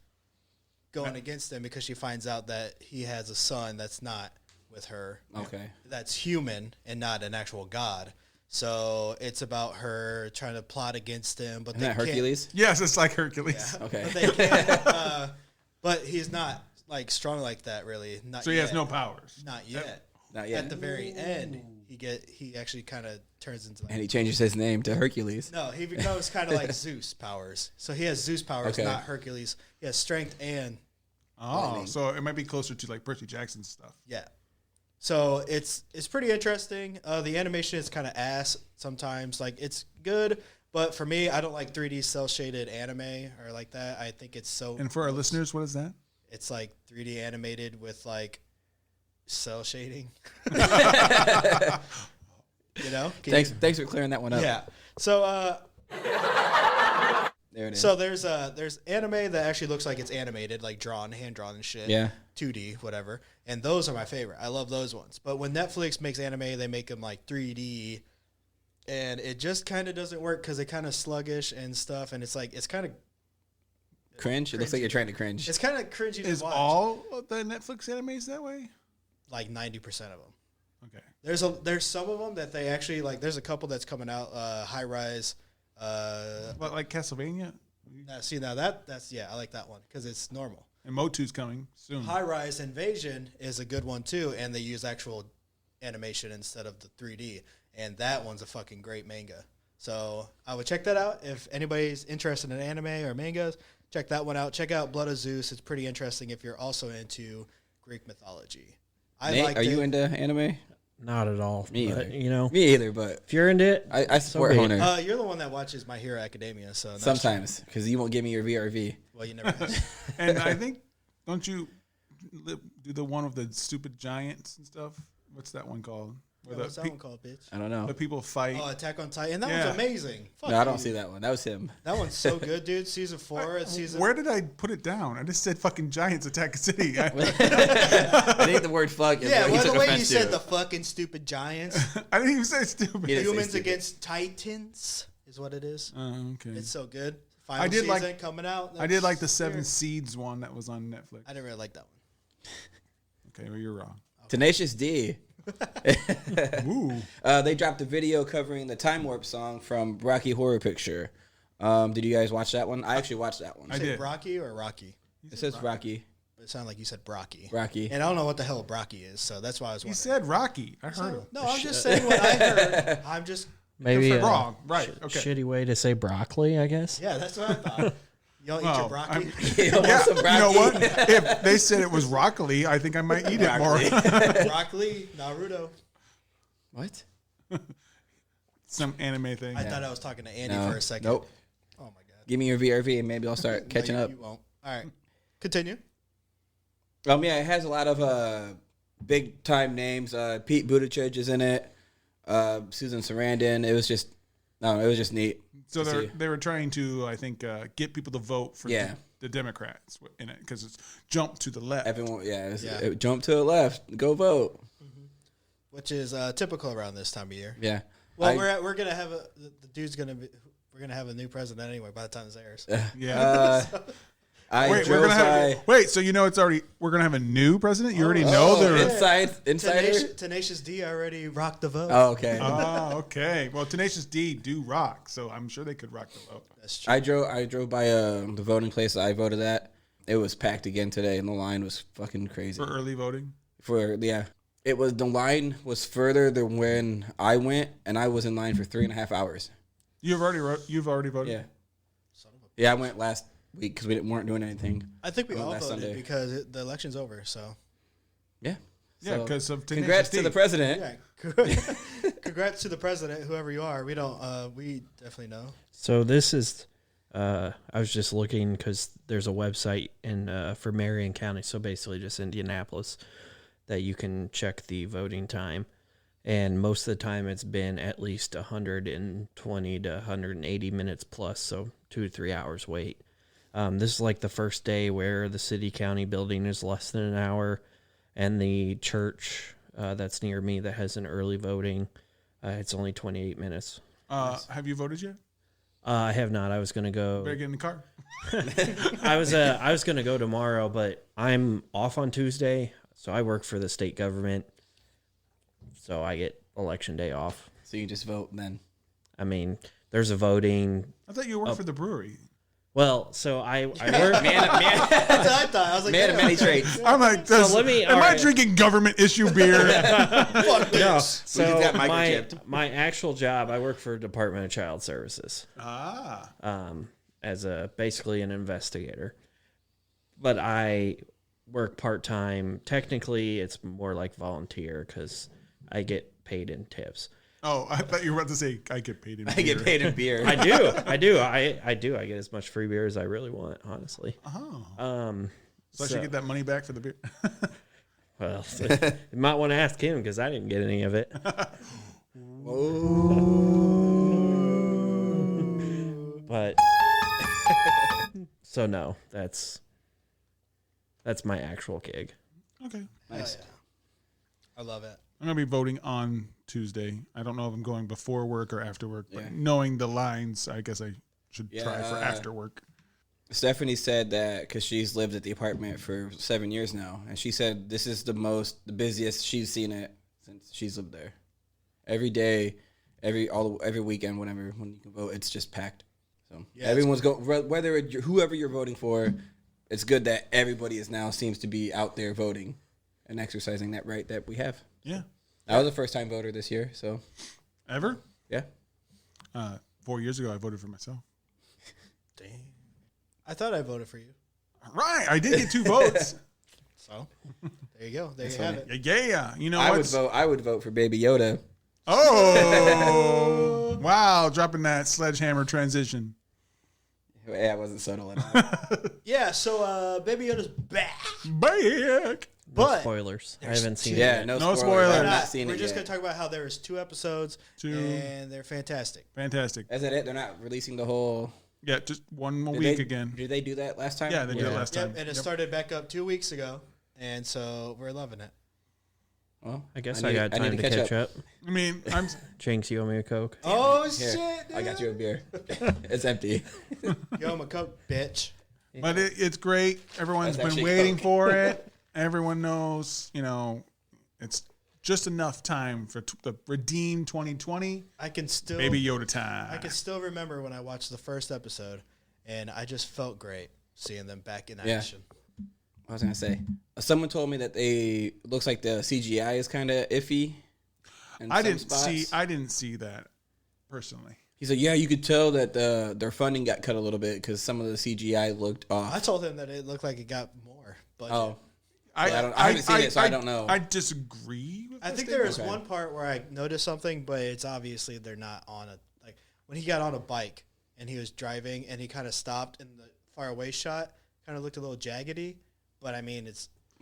going against him because she finds out that he has a son that's not with her. Okay. That's human and not an actual god. So it's about her trying to plot against him, but Isn't they that can't- Hercules? Yes, it's like Hercules. Okay. But they can't. But he's not like strong like that, really. Not So he has yet. no powers. Not yet. Not yet. At the very end, he actually kind of turns into like, And he changes his name to Hercules. no, he becomes kind of like Zeus powers. So he has Zeus powers, Okay. not Hercules. He has strength and Oh, so it might be closer to like Percy Jackson's stuff. yeah. So it's pretty interesting. The animation is kind of ass sometimes. Like it's good, but for me, I don't like 3D cel shaded anime or like that. I think it's so. And for our listeners, what is that? It's like 3D animated with like cell shading. You know? Thanks for clearing that one up. Yeah. So There it is. so there's anime that actually looks like it's animated, like drawn, hand drawn and shit. Yeah. 2D, whatever. And those are my favorite. I love those ones. But when Netflix makes anime, they make them like 3D, and it just kind of doesn't work because they're kind of sluggish and stuff. And it's like it's kind of Cringe? It looks like you're trying to cringe. it's kind of cringy to Is watch. all of the Netflix animes that way? Like 90% of them. Okay. There's some of them that they actually like. There's a couple that's coming out. High Rise. But like Castlevania Now that's yeah, I like that one because it's normal. and Motu's coming soon. High Rise Invasion is a good one too, and they use actual animation instead of the 3D, and that one's a fucking great manga. So I would check that out if anybody's interested in anime or mangas. Check that one out. Check out Blood of Zeus. It's pretty interesting if you're also into Greek mythology. Nate, are you into anime? Not at all. Me but, either. you know, Me either, but if you're into it, I support be it. Honer You're the one that watches My Hero Academia, so that's- sometimes because you won't give me your VRV. Well, you never. And I think, don't you do the one with the stupid giants and stuff? What's that one called? Where What's the, that one called, bitch? I don't know. the people fight. Oh, Attack on Titan. That Yeah. one's amazing. Fuck No, I don't you. see that one. That was him. That one's so good, dude. Season 4. It's season. Where did I put it down? I just said fucking giants attack a city. I think the word "fuck" is Yeah, what well, he the took way you offense said to. the fucking stupid giants. I didn't even say stupid. He didn't say Humans stupid. against Titans is what it is. Okay. It's so good. Final I did season like- coming out. I did like the next Seven year. Seeds one that was on Netflix. I didn't really like that one. Okay, well, you're wrong. Tenacious D. Ooh. They dropped a video covering the Time Warp song from Rocky Horror Picture. Did you guys watch that one? I actually watched that one. I Say did. Brocky or Rocky? It says Rocky. It sounded like you said Brocky. Rocky. And I don't know what the hell Brocky is, so that's why I was He wondering. said Rocky. I heard him. No, I'm just saying what I heard. I'm just. maybe a Wrong. Right. Okay. shitty way to say broccoli, I guess. Yeah, that's what I thought. You don't eat your Well, broccoli? Yeah, you know what? If they said it was broccoli, I think I might eat it more. Broccoli, Naruto. What? Some anime thing. I thought I was talking to Andy No. for a second. Nope. Oh my god. Give me your VRV and maybe I'll start No, catching up. You won't. All right. Continue. Yeah, it has a lot of big time names. Pete Buttigieg is in it. Susan Sarandon. It was just neat. So to see. they were trying to, I think, get people to vote for Yeah. the Democrats in it because it's jumped to the left. Everyone, Yeah. it jumped to the left. Go vote. Which is typical around this time of year. Yeah. Well, we're gonna have the dude's gonna be. We're gonna have a new president anyway by the time this airs. Yeah. Wait, so you know we're gonna have a new president? You already know there. Insider. Tenacious D already rocked the vote. Oh, okay. Oh, okay. Well, Tenacious D do rock, so I'm sure they could rock the vote. That's true. I drove by the voting place that I voted at. It was packed again today, and the line was fucking crazy. For early voting. The line was further than when I went, and I was in line for 3.5 hours. You've already voted? Yeah. Yeah, I went last week because we weren't doing anything. I think we I went all last voted Sunday. because the election's over. So Yeah. Yeah, So, because of congrats to the president. yeah, congrats to the president, whoever you are. We don't. We definitely know. So this is, I was just looking because there's a website for Marion County, so basically just Indianapolis, that you can check the voting time. And most of the time it's been at least 120 to 180 minutes plus, so 2 to 3 hours wait. This is like the first day where the city-county building is less than an hour, and the church that's near me that has an early voting, it's only 28 minutes. Have you voted yet? I have not. I was going to go. Better get in the car. I was going to go tomorrow, but I'm off on Tuesday, so I work for the state government, so I get election day off. So you just vote then. I mean, there's a voting. I thought you worked for the brewery. Well, so I work. That's what I thought. I was like, Man of many trades. I'm like, am I drinking government issue beer? fuck this. No, We so just got microchipped. my actual job, I work for Department of Child Services. Ah. As basically an investigator, but I work part-time. Technically it's more like volunteer because I get paid in tips. Oh, I thought you were about to say I get paid in beer. I get paid in beer. I do. I get as much free beer as I really want, honestly. Oh. So I should get that money back for the beer. Well, you might want to ask him because I didn't get any of it. But so no, that's my actual gig. Okay. Nice. I love it. I'm going to be voting on Tuesday. I don't know if I'm going before work or after work, but Yeah. knowing the lines, I guess I should try for after work. Stephanie said that because she's lived at the apartment for 7 years now, and she said this is the busiest she's seen it since she's lived there. Every day, every weekend, whenever when you can vote, it's just packed. So Yeah, everyone's whether whoever you're voting for, it's good that everybody seems to be out there voting and exercising that right that we have. Yeah. I was a first time voter this year, so Ever? yeah. 4 years ago, I voted for myself. Damn. I thought I voted for you. Right. I did get 2 votes. So there you go. There you funny. have it. Yeah. You know I what? would vote for Baby Yoda. Oh. Wow. Dropping that sledgehammer transition. Yeah, I wasn't subtle enough. Yeah. So Baby Yoda's back. Back. But Spoilers. I haven't seen Yeah, it. no No spoilers. spoilers. I've we're, not seen we're it just yet. gonna talk about how there's 2 episodes, 2. and they're fantastic. Fantastic. Is that it? They're not releasing the whole. Yeah. Just one more Did week they- again. Did they do that last time? Yeah, they did it Yeah. last time. Yep, and it Yep. started back up 2 weeks ago, and so we're loving it. Well, I guess need- I got need time to catch up. I mean, I'm. Jinx, you owe me a Coke? Oh Here, shit! Dude. I got you a beer. It's empty. Yo, my Coke, bitch. But it's great. Everyone's That's been actually waiting Coke. for it. Everyone knows, it's just enough time for the redeem 2020. I can still Baby Yoda time. I can still remember when I watched the first episode, and I just felt great seeing them back in Yeah. action. I was gonna say, someone told me that looks like the CGI is kind of iffy. in I some didn't spots. see that personally. He said, "Yeah, you could tell that their funding got cut a little bit because some of the CGI looked off." I told him that it looked like it got more budget. Oh, I haven't seen it, so I don't know. I disagree with I that think there statement. was one part where I noticed something, but it's obviously they're not on a like when he got on a bike and he was driving and he kind of stopped and the far away shot kind of looked a little jaggedy. But I mean,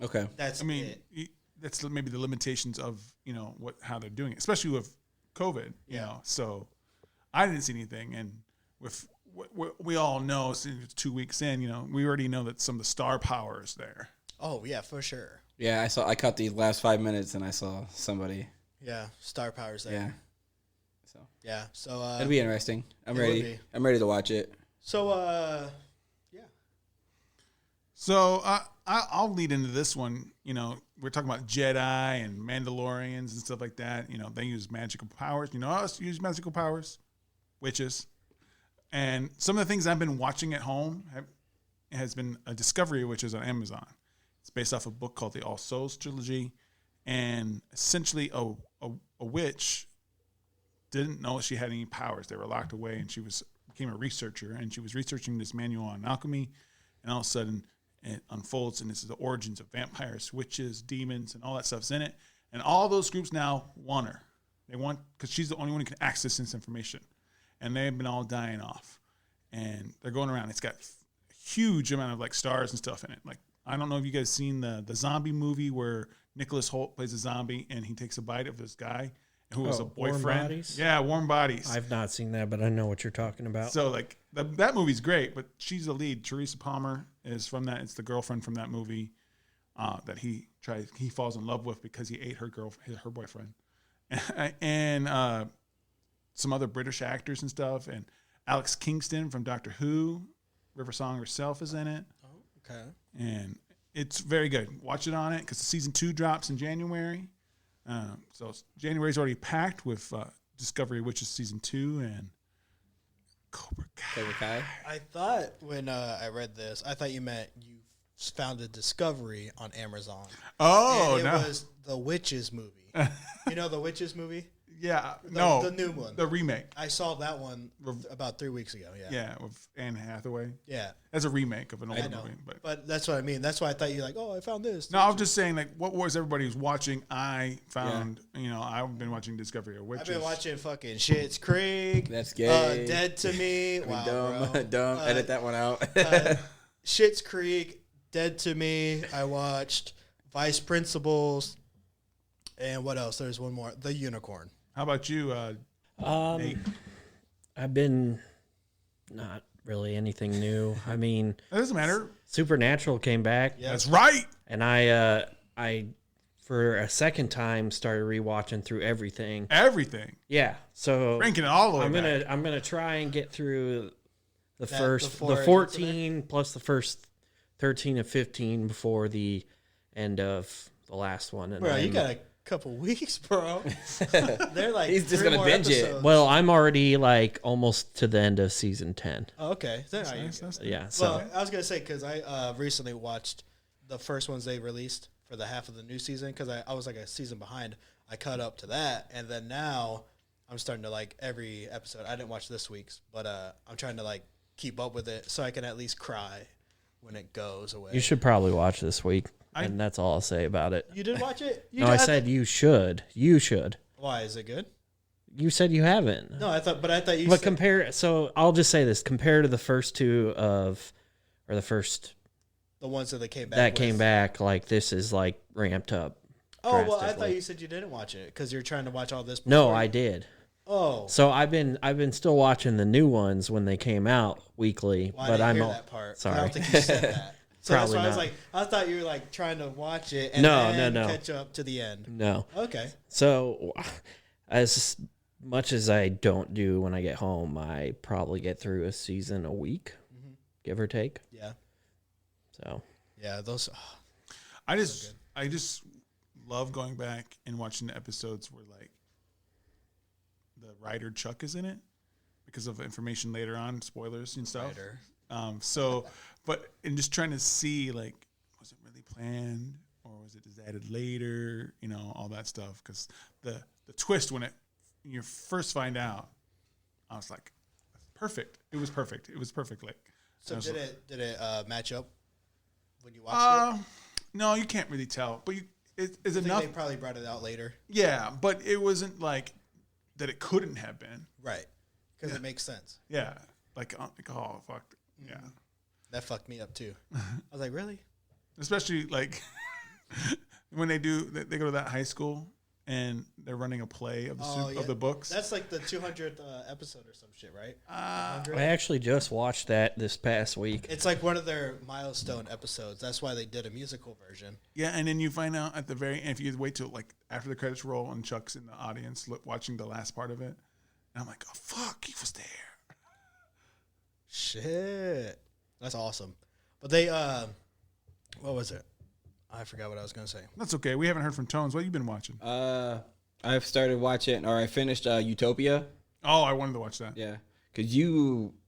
Okay. that's I mean, it. that's maybe the limitations of how they're doing it, especially with COVID. Yeah. So I didn't see anything, and with what we all know, since it's 2 weeks in, we already know that some of the star power is there. Oh yeah, for sure. Yeah, I caught the last 5 minutes and I saw somebody. Yeah, star powers there. Yeah. So Yeah. So it'll be interesting. I'm it would ready. be. I'm ready to watch it. So yeah. So I'll lead into this one. We're talking about Jedi and Mandalorians and stuff like that. They use magical powers. Us use magical powers, witches. And some of the things I've been watching at home has been a Discovery of Witches on Amazon. It's based off a book called the All Souls Trilogy. and essentially a witch didn't know she had any powers. They were locked away, and she became a researcher, and she was researching this manual on alchemy, and all of a sudden it unfolds, and this is the origins of vampires, witches, demons, and all that stuff's in it. And all those groups now want her. They want, because she's the only one who can access this information. And they've been all dying off. And they're going around. It's got a huge amount of like stars and stuff in it. Like, I don't know if you guys seen the zombie movie where Nicholas Hoult plays a zombie and he takes a bite of this guy who was a boyfriend. Warm Bodies? Yeah, Warm Bodies. I've not seen that, but I know what you're talking about. So like that movie's great, but she's the lead. Teresa Palmer is from that. It's the girlfriend from that movie that he falls in love with because he ate her boyfriend, and some other British actors and stuff, and Alex Kingston from Doctor Who, River Song herself is in it. Oh, okay. And it's very good. Watch it on it because season 2 drops in January. So January's already packed with Discovery Witches season 2 and Cobra Kai. I thought when I read this, I thought you meant you found a Discovery on Amazon. Oh, and no. It was the Witches movie. You know the Witches movie? Yeah, The new one. The remake. I saw that one about 3 weeks ago. Yeah. Yeah, with Anne Hathaway. Yeah. That's a remake of an old I know. movie. But that's what I mean. That's why I thought you were like, oh, I found this. No, I'm just saying, like, what was everybody who's watching? I found, I've been watching Discovery of Witches. I've been watching fucking Schitt's Creek. That's gay. Dead to Me. Wow, bro. Dumb. Edit that one out. Schitt's Creek. Dead to Me. I watched Vice Principals. And what else? There's one more. The Unicorn. How about you, Nate? I've been not really anything new. I mean, It doesn't matter. Supernatural came back, Yeah. That's right. and I for a second time started rewatching through everything. Everything. Yeah, so Ranking it all the way back. I'm gonna try and get through the the 14 plus the first 13 and 15 before the end of the last one. And Bro, you I'm- got a couple weeks, bro. They're like He's just 3 gonna more binge it. episodes. Well, I'm already like almost to the end of season 10. Oh, okay. Then Yeah, so well, I was gonna say because I recently watched the first ones they released for the half of the new season because I was like a season behind. I caught up to that, and then now I'm starting to like every episode. I didn't watch this week's, but I'm trying to like keep up with it so I can at least cry when it goes away. you should probably watch this week, and that's all I'll say about it. You did watch it? You No, I did? said you should. You should. Why is it good? You said you haven't. No, I thought you. But said, compare. So I'll just say this: compare to the first two or the first the ones that they came back. that came with. back. Like this is like ramped up. Oh well, I thought drastically. you said you didn't watch it because you're trying to watch all this. No, before. I did. Oh, So I've been still watching the new ones when they came out weekly. well, I but didn't I'm hear all, that part. sorry. I don't think you said that. So that's Probably why I was not. like, I thought you were like trying to watch it and No, then no. catch up to the end. No. Okay. So as much as I don't do when I get home, I probably get through a season a week, give or take. Yeah. So Yeah. Those. I just love going back and watching the episodes where like the writer Chuck is in it because of information later on, spoilers and stuff. Writer. And just trying to see like, was it really planned or was it just added later? You know, all that stuff. Because the twist when you first find out, I was like, perfect. It was perfect. It was perfect. Like, So did it match up when you watched it? No, you can't really tell, but it's I think enough. they probably brought it out later. Yeah, but it wasn't like that. It couldn't have been. Right. Because it makes sense. Yeah, like oh fuck, yeah. That fucked me up too. I was like, really? Especially like when they go to that high school and they're running a play of the books. That's like the 200th episode or some shit, right? I actually just watched that this past week. It's like one of their milestone episodes. That's why they did a musical version. Yeah, and then you find out at the very end, if you wait till like after the credits roll and Chuck's in the audience watching the last part of it, and I'm like, oh fuck, he was there. Shit. That's awesome. But they, what was it? I forgot what I was going to say. That's okay. We haven't heard from Tones. What have you been watching? I've started watching, or I finished Utopia. Oh, I wanted to watch that. Yeah, because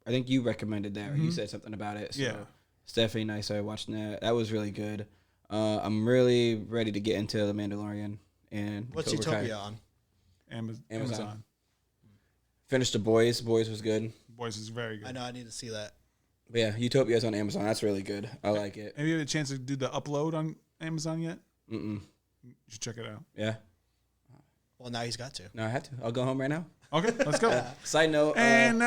I think you recommended that, or you said something about it. So Yeah. Stephanie and I started watching that. That was really good. I'm really ready to get into The Mandalorian and What's Cobra Kai. Utopia on? Amazon. Finished The Boys. Boys was good. Voice is very good. I know I need to see that. But yeah, Utopia's on Amazon. That's really good. I like it. Have you had a chance to do the upload on Amazon yet? Mm-mm. You should check it out. Yeah. Well, now he's got to. No, I had to. I'll go home right now. Okay, let's go. Side note, And,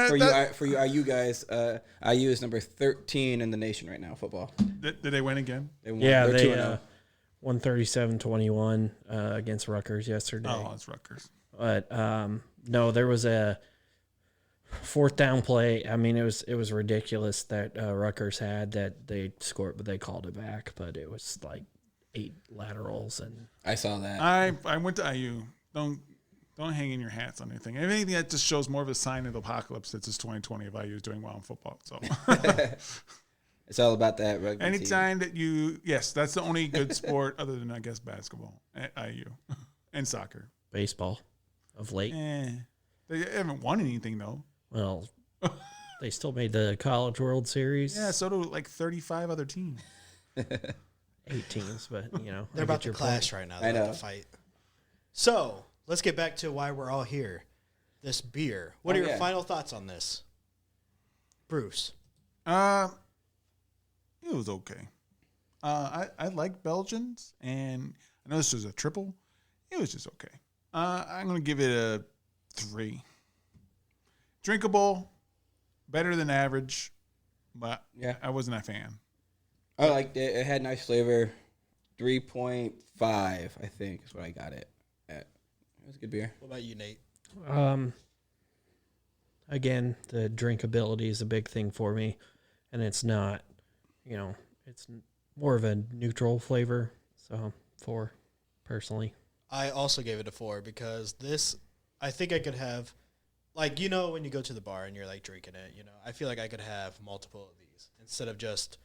for you IU guys, IU is number 13 in the nation right now, football. Did they win again? They won. Yeah, They're they 2-0. won 37-21 against Rutgers yesterday. Oh, it's Rutgers. But no, there was a fourth down play. I mean, it was ridiculous that Rutgers had that they scored, but they called it back. But it was like 8 laterals, and I saw that. I went to IU. Don't hang in your hats on anything. If anything, that just shows more of a sign of the apocalypse that it's 2020 if IU is doing well in football. So It's all about that rugby team. anytime that yes, that's the only good sport other than I guess basketball at IU and soccer. baseball of late. They haven't won anything though. Well, they still made the College World Series. Yeah, so do like 35 other teams. 8 teams, but They're about to clash right now. They're I know. about to fight. So let's get back to why we're all here. This beer. What are your final thoughts on this, Bruce? It was okay. I like Belgians, and I know this was a triple. It was just okay. I'm gonna give it a 3. Drinkable, better than average, but Yeah. I wasn't a fan. I liked it. It had nice flavor. 3.5, I think, is what I got it at. It was a good beer. What about you, Nate? Again, the drinkability is a big thing for me, and it's not, it's more of a neutral flavor. So 4, personally. I also gave it a 4 because this, I think I could have, like, when you go to the bar and you're like drinking it, I feel like I could have multiple of these instead of just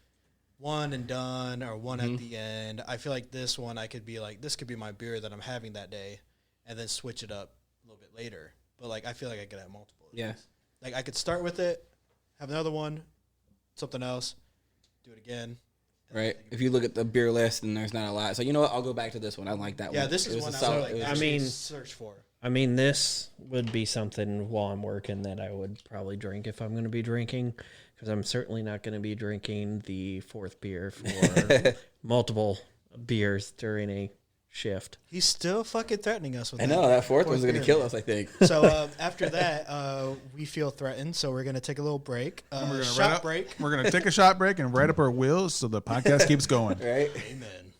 one and done or one at the end. I feel like this one I could be like, this could be my beer that I'm having that day and then switch it up a little bit later. But like, I feel like I could have multiple of Yeah. these. Like I could start with it, have another one, something else, do it again. Right. If you look at the beer list, and there's not a lot. So you know what? I'll go back to this one. I like that one. Yeah, this is It was one a I solid- would it was- like actually search for. I mean, this would be something while I'm working that I would probably drink if I'm going to be drinking, because I'm certainly not going to be drinking the 4th beer for multiple beers during a shift. He's still fucking threatening us with I know that fourth one's going to beer. kill us, I think. So after that, we feel threatened, so we're going to take a little break. We're gonna Shot break. We're gonna take a shot break and right up our wheels so the podcast keeps going. Right. Amen.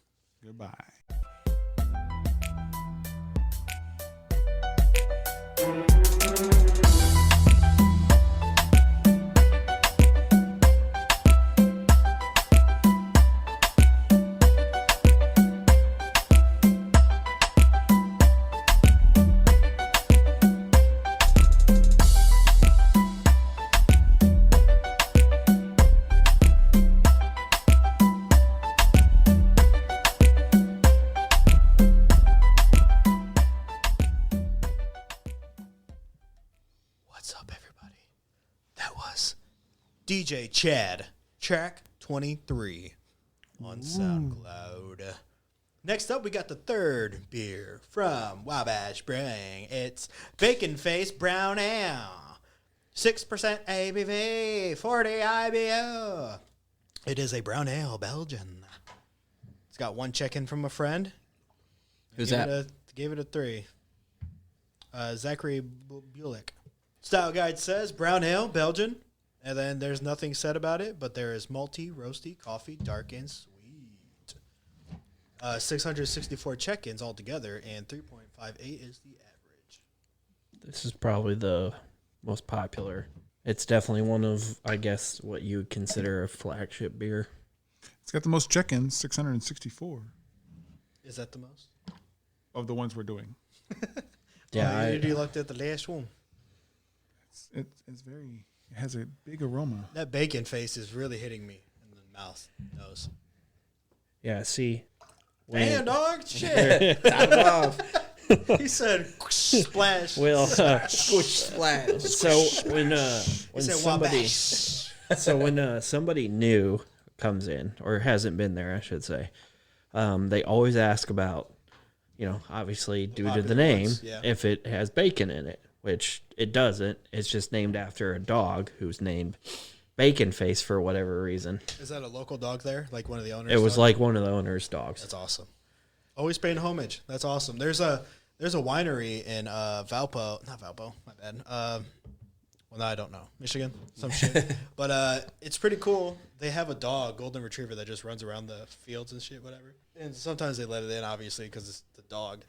Goodbye. What's up, everybody? That was DJ Chad, track 23 on SoundCloud. Next up, we got the 3rd beer from Wabash Brewing. It's Bacon Face Brown Ale. 6% ABV, 40 IBU. It is a brown ale, Belgian. It's got 1 check-in from a friend. Who's Gave that? Gave it a 3. Zachary Bulik. Style guide says brown ale, Belgian. And then there's nothing said about it, but there is malty, roasty, coffee, dark, and sweet. 664 check-ins altogether, and 3.58 is the average. This is probably the most popular. It's definitely one of, I guess, what you would consider a flagship beer. It's got the most check-ins, 664 Is that the most? of the ones we're doing. Yeah, you looked at the last one. It's very. It has a big aroma. That bacon face is really hitting me in the mouth, nose. yeah. See, Man, dog, shit. Top it off. He said splash. well, Squish splash. so when He said somebody, Wabash. so when somebody new comes in or hasn't been there, I should say, They always ask about, obviously due to the name, if it has bacon in it, which it doesn't. It's just named after a dog who's named Bacon Face for whatever reason. Is that a local dog there? Like one of the owners? It was dogs? like one of the owner's dogs. That's awesome. Always paying homage. That's awesome. There's a winery in not Valpo, my bad. Well, no, I don't know. Michigan, some shit. But it's pretty cool. They have a dog, golden retriever, that just runs around the fields and shit, whatever. And sometimes they let it in, obviously, because it's the dog.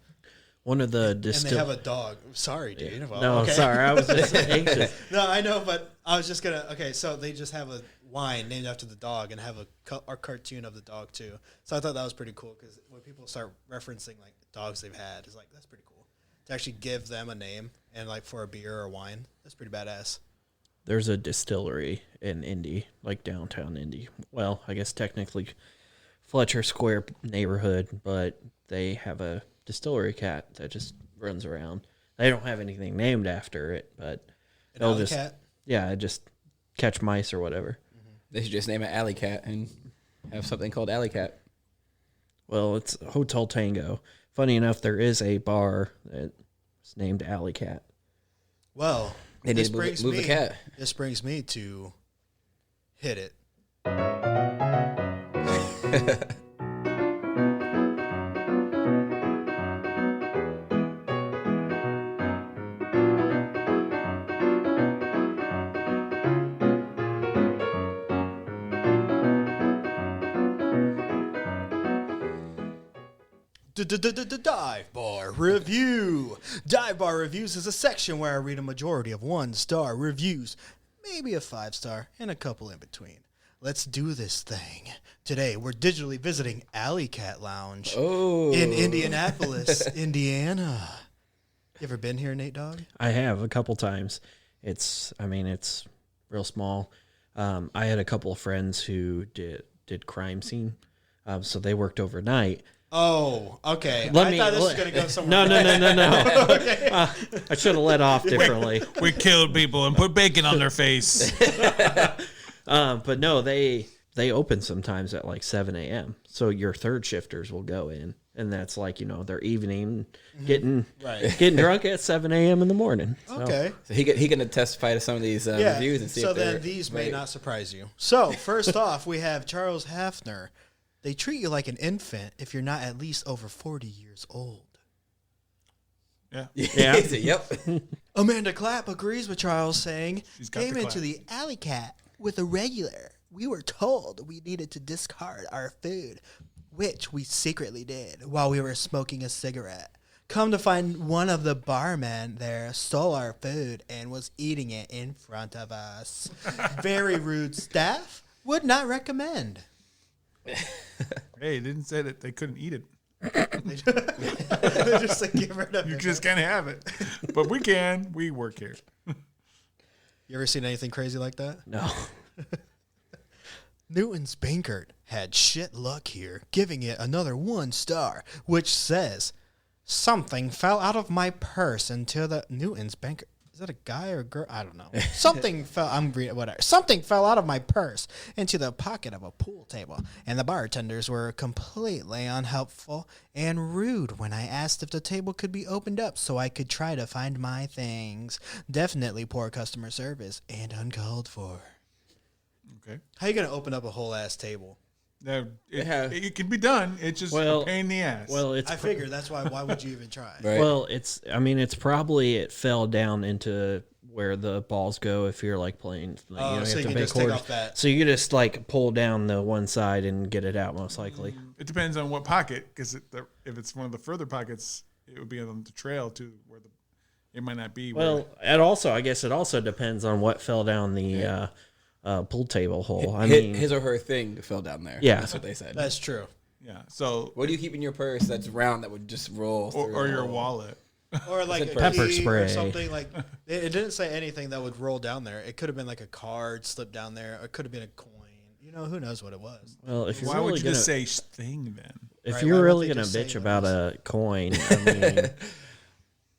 One of the And they have a dog. Sorry, dude. Yeah. Well, no, okay. sorry. I was just anxious. No, I know, but I was just going to... Okay, so they just have a wine named after the dog and have a cartoon of the dog, too. So I thought that was pretty cool, because when people start referencing, like, dogs they've had, it's like, that's pretty cool. To actually give them a name and, like, for a beer or wine, that's pretty badass. There's a distillery in Indy, like downtown Indy. Well, I guess technically Fletcher Square neighborhood, but they have a distillery cat that just runs around. They don't have anything named after it, but they'll just cat? just catch mice or whatever. They should just name it Alley Cat and have something called Alley Cat. Well, it's Hotel Tango. Funny enough, there is a bar that's named Alley Cat. Well, They need to move the cat. This brings me to hit it. Dive Bar Review. Dive Bar Reviews is a section where I read a majority of 1-star reviews, maybe a 5-star, and a couple in between. Let's do this thing. Today, we're digitally visiting Alley Cat Lounge in Indianapolis, Indiana. You ever been here, Nate Dogg? I have a couple times. It's real small. I had a couple of friends who did crime scene, so they worked overnight. Oh, okay. I thought this was going to go somewhere. No. Okay. I should have let off differently. We killed people and put bacon on their face. But no, they open sometimes at like 7 a.m. So your third shifters will go in, and that's like, their evening, getting drunk at 7 a.m. in the morning. So. Okay. So he going to testify to some of these reviews and see so if they're then these may right. not surprise you. So first off, we have Charles Hafner. They treat you like an infant if you're not at least over 40 years old. Yeah. Yeah. Yep. Amanda Clapp agrees with Charles, saying, She's got came the into clap. the Alley Cat with a regular. We were told we needed to discard our food, which we secretly did while we were smoking a cigarette. Come to find one of the barmen there stole our food and was eating it in front of us. Very rude staff. Would not recommend. Hey, it didn't say that they couldn't eat it. They're just like, get rid of You it. just can't have it. But we can. We work here. You ever seen anything crazy like that? No. Newton's Bankert had shit luck here, giving it another 1 star, which says, something fell out of my purse into the Newton's Bankert. Is that a guy or a girl? I don't know. Something fell. I'm reading whatever. Something fell out of my purse into the pocket of a pool table, and the bartenders were completely unhelpful and rude when I asked if the table could be opened up so I could try to find my things. Definitely poor customer service and uncalled for. Okay. How you gonna open up a whole ass table? Now, it can be done. It's just a pain in the ass. Well, it's I figured that's why would you even try? Right. well, it's probably it fell down into where the balls go if you're like playing. So you have you to can make just take quarters. off that. So you just like pull down the one side and get it out most likely. It depends on what pocket, because if it's one of the further pockets, it would be on the trail to where it might not be. Well, I guess it also depends on what fell down the pool table hole. I mean, his or her thing fell down there. Yeah. That's what they said. That's true. yeah. So What do you keep in your purse that's round that would just roll through? or your wallet. Or like a pepper key spray or something like. It didn't say anything that would roll down there. It could have been like a card slipped down there. Or it could have been a coin. Who knows what it was. well, if you're Why really would you gonna, just say thing then? if Right, you're why really wouldn't they gonna just say bitch what about it a coin, I mean,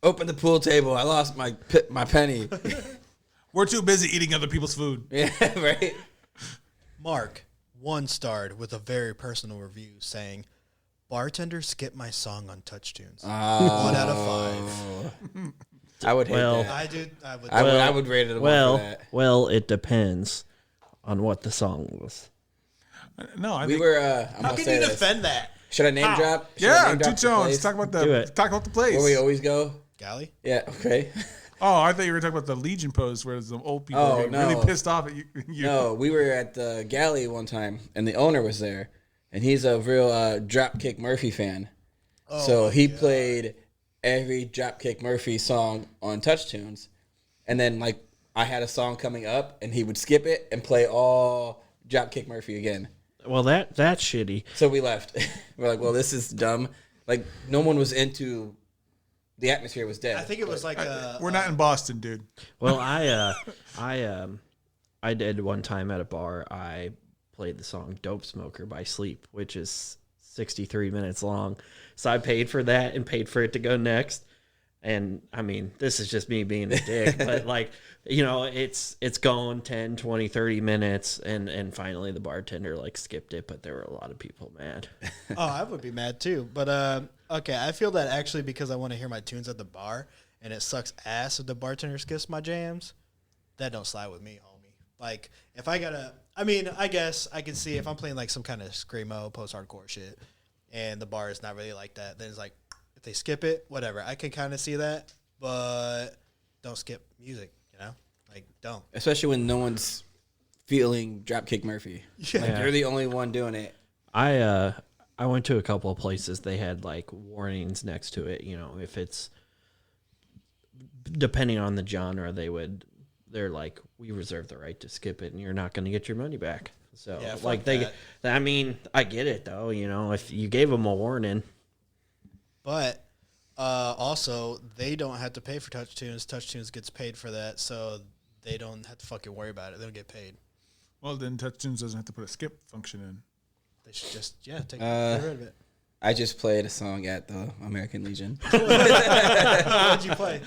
Open the pool table. I lost my penny. We're too busy eating other people's food. Yeah, right? Mark 1-starred with a very personal review saying, Bartender skipped my song on Touch Tunes. Oh. 1 out of 5. I would hate that. I would rate it a 1 for that. Well, it depends on what the song was. No, I We think. were. I'm How gonna can say you this. defend that? Should I name drop? Should I Yeah, name drop Two the Tones. place? Talk about Do it. the place. Where we always go. Galley? Yeah. Okay. Oh, I thought you were talking about the Legion post where the old people Oh, were no. really pissed off at you. No, we were at the galley one time, and the owner was there, and he's a real Dropkick Murphy fan. So he played every Dropkick Murphy song on Touch Tunes, and then like I had a song coming up, and he would skip it and play all Dropkick Murphy again. Well, that's shitty. So we left. We're like, well, this is dumb. Like no one was into. The atmosphere was dead. I think it was like We're not in Boston, dude. Well, I did one time at a bar. I played the song "Dope Smoker" by Sleep, which is 63 minutes long. So I paid for that and paid for it to go next. And I mean, this is just me being a dick, but like, you know, it's going 10, 20, 30 minutes. And finally the bartender like skipped it, but there were a lot of people mad. Oh, I would be mad too. But okay, I feel that actually because I want to hear my tunes at the bar, and it sucks ass if the bartender skips my jams. That don't slide with me, homie. Like if I gotta, I mean, I guess I can see if I'm playing like some kind of screamo, post-hardcore shit, and the bar is not really like that. Then it's like if they skip it, whatever. I can kind of see that, but don't skip music. You know, like don't. Especially when no one's feeling Dropkick Murphy. Yeah. Like you're the only one doing it. I went to a couple of places. They had like warnings next to it. You know, if it's depending on the genre, they're like, we reserve the right to skip it, and you're not going to get your money back. So Yeah, fuck like that. I mean, I get it though. You know, if you gave them a warning, But also, they don't have to pay for Touch Tunes. Touch Tunes gets paid for that, so they don't have to fucking worry about it. They don't get paid. Well, then Touch Tunes doesn't have to put a skip function in. They should just, get rid of it. I just played a song at the American Legion. What'd you play?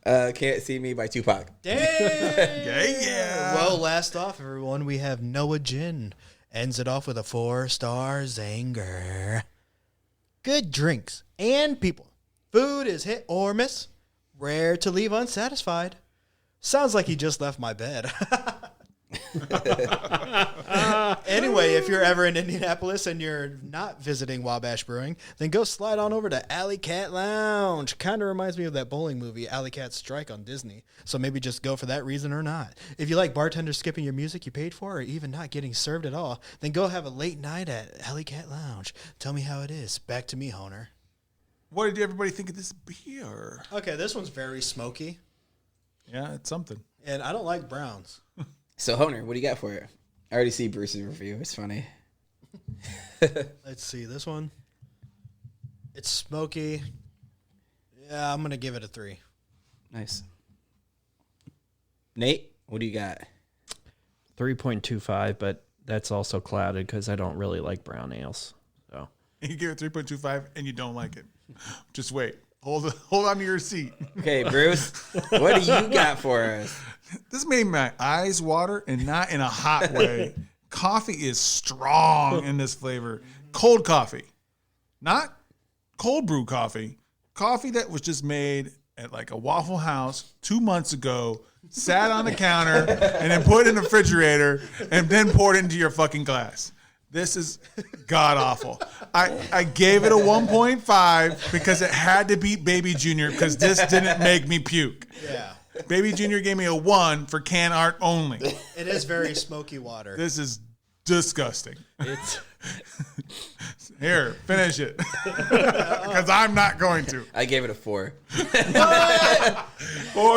Can't See Me by Tupac. Damn! Yeah. Well, last off, everyone, we have Noah Gin. Ends it off with a 4-star Zanger. Good drinks and people. Food is hit or miss. Rare to leave unsatisfied. Sounds like he just left my bed. Anyway, if you're ever in Indianapolis and you're not visiting Wabash Brewing, then go slide on over to Alley Cat Lounge. Kind of reminds me of that bowling movie, Alley Cat Strike on Disney. So maybe just go for that reason or not. If you like bartenders skipping your music you paid for or even not getting served at all, then go have a late night at Alley Cat Lounge. Tell me how it is. Back to me, Honer. What did everybody think of this beer? Okay, this one's very smoky, Yeah, it's something. and I don't like browns. So, Honer, what do you got for it? I already see Bruce's review. It's funny. Let's see, this one. It's smoky. Yeah, I'm going to give it a 3. Nice. Nate, what do you got? 3.25, but that's also clouded because I don't really like brown ales. So You give it 3.25 and you don't like it. Just wait. Hold on to your seat. Okay, Bruce, what do you got for us? This made my eyes water and not in a hot way. Coffee is strong in this flavor. Cold coffee. Not cold brew coffee. Coffee that was just made at like a Waffle House 2 months ago, sat on the counter, and then put in the refrigerator, and then poured into your fucking glass. This is god awful. I gave it a 1.5 because it had to beat Baby Junior because this didn't make me puke. Yeah. Baby Junior gave me a 1 for can art only. It is very smoky water. This is disgusting. it's Here, finish it. Because I'm not going to. I gave it a 4. 4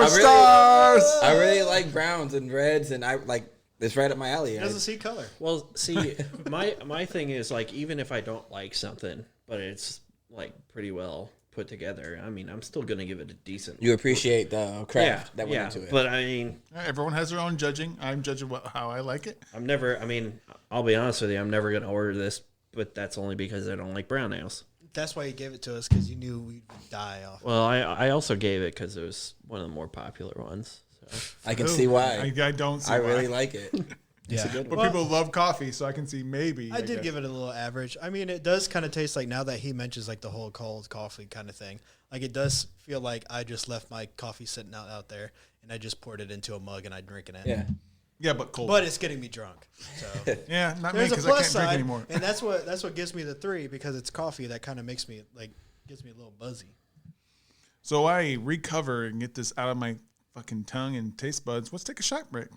stars. I really like browns and reds, and I like it's right up my alley. It doesn't see color. well. See, my thing is like even if I don't like something, but it's like pretty well put together. I mean, I'm still gonna give it a decent. You appreciate the craft that went into it. But I mean, Everyone has their own judging. I'm judging how I like it. I'm never. I mean, I'll be honest with you. I'm never gonna order this, but that's only because I don't like brown ales. That's why you gave it to us, because you knew we'd die off. Well, I also gave it because it was one of the more popular ones. So. I can see why. I don't see I why. really like it. Yeah. But people love coffee, so I can see maybe. I did give it a little average. I mean, it does kind of taste like, now that he mentions like the whole cold coffee kind of thing, like it does feel like I just left my coffee sitting out there and I just poured it into a mug and I'm drinking it. Yeah. Yeah, but cold. But it's getting me drunk. So yeah, not me there's a because I plus can't drink side, anymore. and that's what gives me the 3, because it's coffee that kind of makes me gets me a little buzzy. So I recover and get this out of my fucking tongue and taste buds. Let's take a shot break.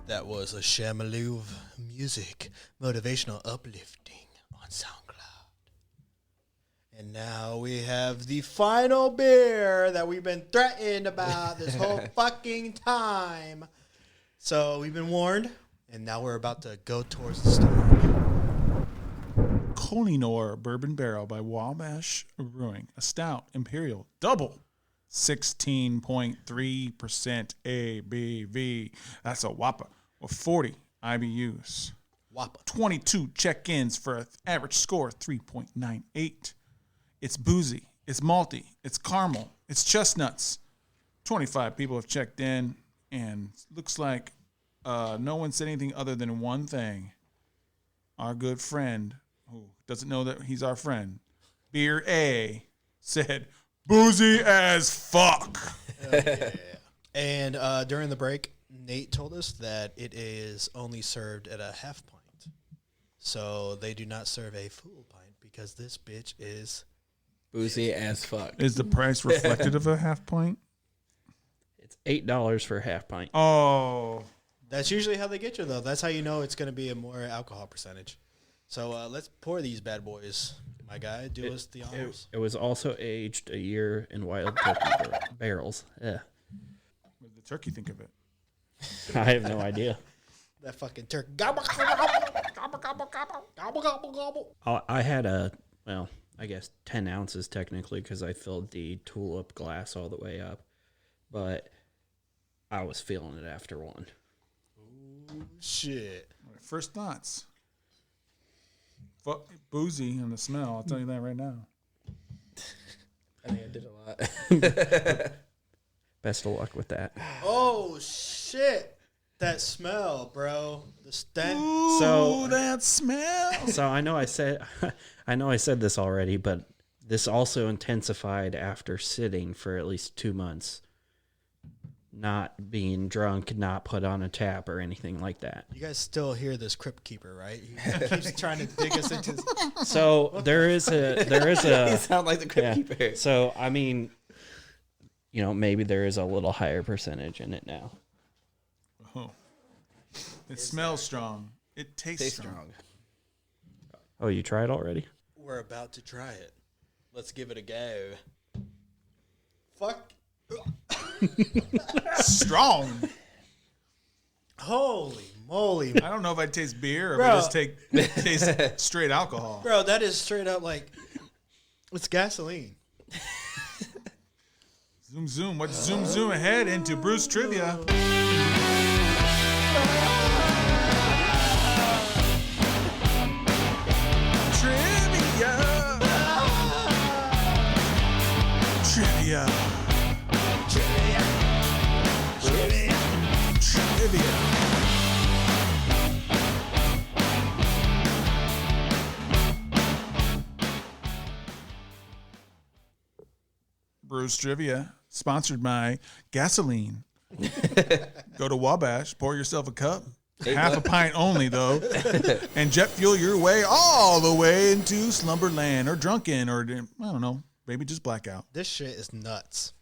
That was a Shamaloo of music, motivational uplifting on SoundCloud. And now we have the final beer that we've been threatened about this whole fucking time. So we've been warned, and now we're about to go towards the storm. Kohinoor Bourbon Barrel by Wabash Brewing. A stout, imperial, double. 16.3% ABV. That's a whopper. With 40 IBUs. Whopper. 22 check-ins for an average score of 3.98. It's boozy. It's malty. It's caramel. It's chestnuts. 25 people have checked in, and looks like no one said anything other than one thing. Our good friend, who doesn't know that he's our friend, Beer A, said, boozy as fuck. Yeah. And during the break, Nate told us that it is only served at a half pint. So they do not serve a full pint because this bitch is Boozy as fuck. Is the price reflected of a half pint? It's $8 for a half pint. Oh. That's usually how they get you, though. That's how you know it's going to be a more alcohol percentage. So let's pour these bad boys, my guy. Do us the honors. It was also aged a year in wild turkey barrels. Yeah. What did the turkey think of it? I have no idea. That fucking turkey. Gobble, gobble, gobble, gobble, gobble, gobble, gobble, gobble. I had I guess 10 ounces technically because I filled the tulip glass all the way up. But I was feeling it after one. Ooh, shit. All right, first thoughts. Fuck, boozy on the smell. I'll tell you that right now. I think I did a lot. Best of luck with that. Oh, shit. That smell, bro. The stench. Ooh, So- that smell. So I know I said this already, but this also intensified after sitting for at least 2 months. Not being drunk, not put on a tap or anything like that. You guys still hear this crypt keeper, right? He keeps trying to dig us into this. So there is You a sound like the crypt yeah. keeper. So I mean, maybe there is a little higher percentage in it now. Oh. It smells strong. It tastes strong. Oh, you tried already? We're about to try it. Let's give it a go. Fuck. Strong. Holy moly. I don't know if I taste beer or if Bro. I just taste straight alcohol. Bro, that is straight up like, it's gasoline. Zoom, zoom. Let's zoom ahead into Bruce Trivia. Trivia. Bruce Trivia, sponsored by Gasoline. Go to Wabash, pour yourself a cup, half a pint only though, and jet fuel your way all the way into Slumberland or Drunken or I don't know, maybe just blackout. This shit is nuts.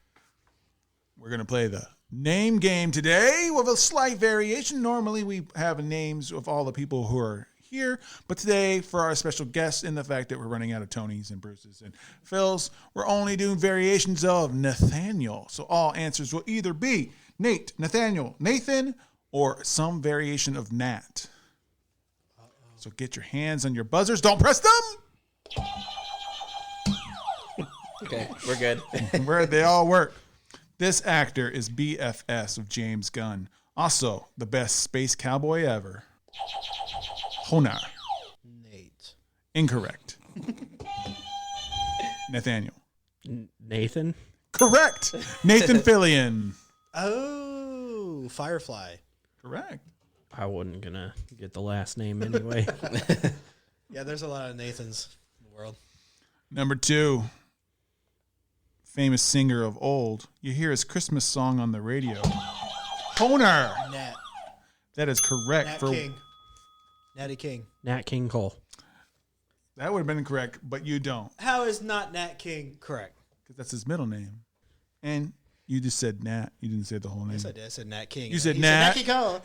We're gonna play the Name game today with a slight variation. Normally we have names of all the people who are here, but today for our special guests and the fact that we're running out of Tonys and Bruces and Phils, we're only doing variations of Nathaniel. So all answers will either be Nate, Nathaniel, Nathan, or some variation of Nat. So get your hands on your buzzers. Don't press them. Okay, we're good. Where they all work. This actor is BFS of James Gunn. Also, the best space cowboy ever. Kohinoor. Nate. Incorrect. Nathaniel. Nathan. Correct. Nathan Fillion. Oh, Firefly. Correct. I wasn't gonna get the last name anyway. Yeah, there's a lot of Nathans in the world. Number 2. Famous singer of old. You hear his Christmas song on the radio. Kohinoor. Nat. That is correct. Nat King. Natty King. Nat King Cole. That would have been correct, but you don't. How is not Nat King correct? Because that's his middle name. And you just said Nat. You didn't say the whole name. Yes, I did. I said Nat King. You said He Nat. King Cole.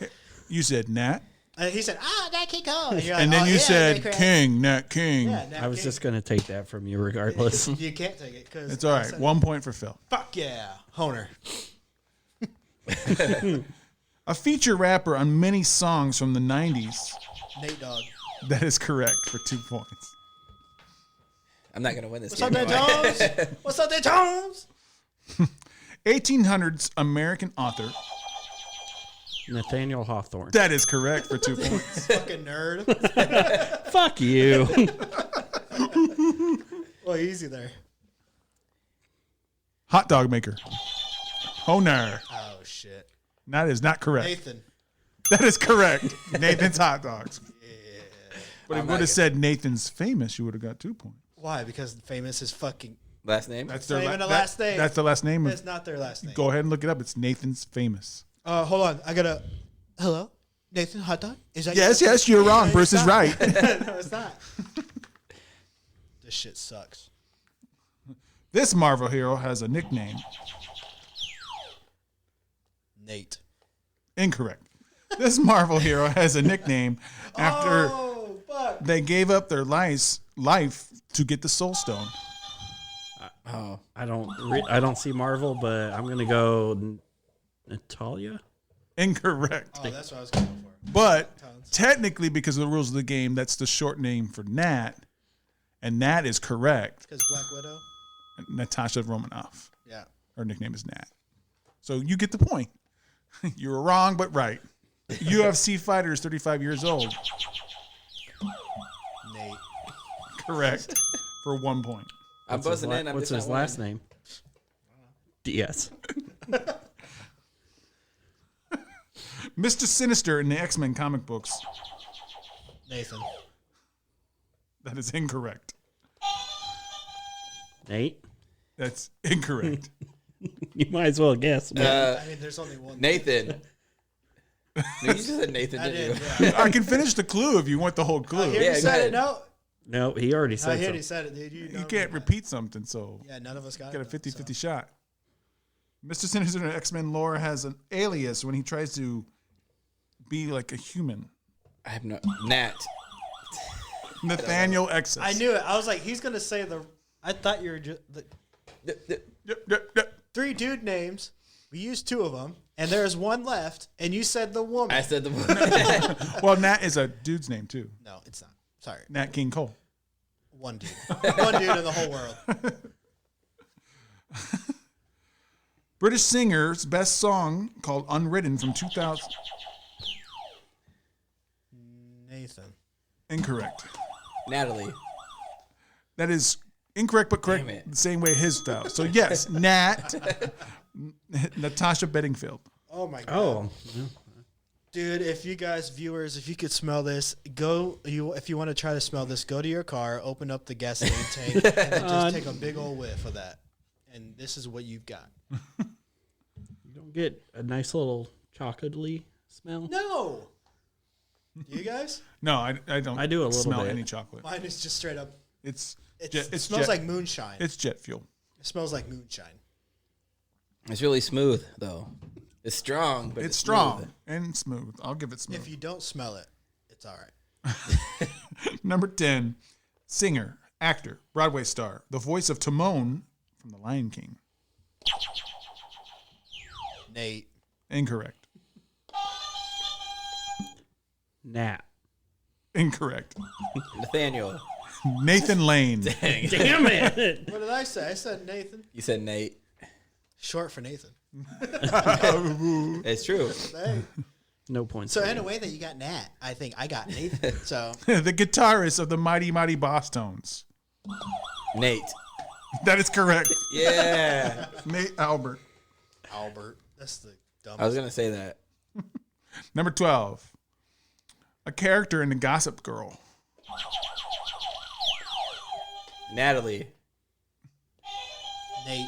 You said Nat. He said, Nat King Cole. And, you're like, And then "Oh, you yeah, said okay, correct." King, Nat King. Yeah, Nat I was King. just gonna take that from you regardless. You can't take it because It's all right. 1 point for Phil. Fuck yeah, Honer. A feature rapper on many songs from the 90s. Nate Dogg. That is correct for 2 points. I'm not gonna win this What's up, game. there, Jones? What's up, there, Jones? 1800s American author. Nathaniel Hawthorne. That is correct for 2 points. Fucking nerd. Fuck you. Well, easy there. Hot dog maker. Kohinoor. Oh shit. That is not correct. Nathan. That is correct. Nathan's hot dogs. But if I'm you would not have said Nathan's famous, you would have got 2 points. Why? Because famous is fucking. Last name? That's Not even the last name. That's the last name. It's not their last name. Go ahead and look it up. It's Nathan's famous. Hold on. I gotta. Hello, Nathan Hot Dog. Is that Yes, you're wrong. No, Bruce it's is not. right. No, it's not. This shit sucks. This Marvel hero has a nickname. Nate. Incorrect. This Marvel hero has a nickname after Oh fuck. they gave up their life to get the Soul Stone. Oh. I don't see Marvel, but I'm gonna go Natalia. Incorrect. Oh, that's what I was going for. But technically, because of the rules of the game, that's the short name for Nat, and Nat is correct. Because Black Widow. Natasha Romanoff. Yeah. Her nickname is Nat. So you get the point. You were wrong, but right. UFC fighter is 35 years old. Nate. Correct. For 1 point. I'm buzzing in. I'm What's just his not last winning. name? DS. Mr. Sinister in the X-Men comic books. Nathan. That is incorrect. Nate. That's incorrect. You might as well guess. I mean, there's only one. Nathan. No, you just said Nathan, I didn't did. you? Yeah. I can finish the clue if you want the whole clue. He already Yeah, go said ahead. it. No. No, he already I said already something. said it, dude. You can't repeat something, so Yeah, none of us got get a it. 50-50 shot. Mr. Sinister in X-Men lore has an alias when he tries to be like a human. I have no. Nat. Nathaniel Excess. I knew it. I was like, he's gonna say the. I thought you were just Yep. 3 dude names. We used 2 of them, and there's one left, and you said the woman. I said the. Well, Nat is a dude's name, too. No, it's not. Sorry, Nat King Cole. one dude. One dude in the whole world. British singer's best song called Unwritten from 2000. Nathan. Incorrect. Natalie. That is incorrect, but correct Damn it. the same way his style. So, yes, Nat. Natasha Bedingfield. Oh my god. Oh, Dude, if you guys, viewers, if you could smell this, if you want to try to smell this, go to your car, open up the gasoline tank, and then just take a big old whiff of that. And this is what you've got. you don't get a nice little chocolatey smell. No! Do you guys? No, I don't I do a little smell bit. any chocolate. Mine is just straight up. It smells smells like moonshine. It's jet fuel. It smells like moonshine. It's really smooth, though. It's strong, but It's strong and smooth. I'll give it smooth. If you don't smell it, it's all right. Number 10, singer, actor, Broadway star, the voice of Towne from The Lion King. Nate. Incorrect. Nat. Incorrect. Nathaniel. Nathan Lane. Damn it. What did I say? I said Nathan. You said Nate. Short for Nathan. It's true. Hey. No points. So for in a me. way that you got Nat, I think I got Nathan. So The guitarist of the Mighty Mighty Boss Tones. Nate. That is correct. Yeah. Nate Albert. Albert. That's the dumbest. I was going to say that. Number 12, a character in The Gossip Girl. Natalie. Nate.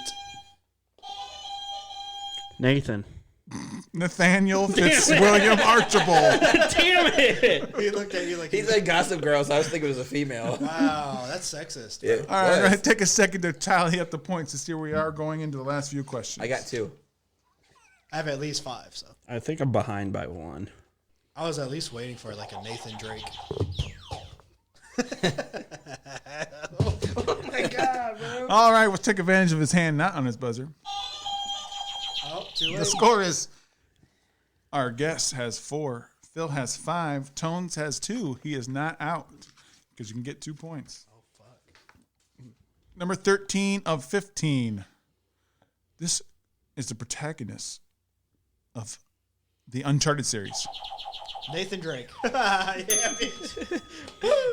Nathan. Nathaniel Fitzwilliam Archibald. Damn it. He looked at you like He's a Gossip Girl, so I was thinking it was a female. wow, that's sexist. Yeah, All right, I'm was. going to take a second to tally up the points to see where we are going into the last few questions. I got 2. I have at least 5, so I think I'm behind by 1. I was at least waiting for like a Nathan Drake. Oh my god, bro. All right, let's take advantage of his hand not on his buzzer. Oh, too The late. score is our guest has 4, Phil has 5, Tones has 2. He is not out because you can get 2 points. Oh fuck. Number 13 of 15. This is the protagonist of the Uncharted series. Nathan Drake. Yeah, bitch.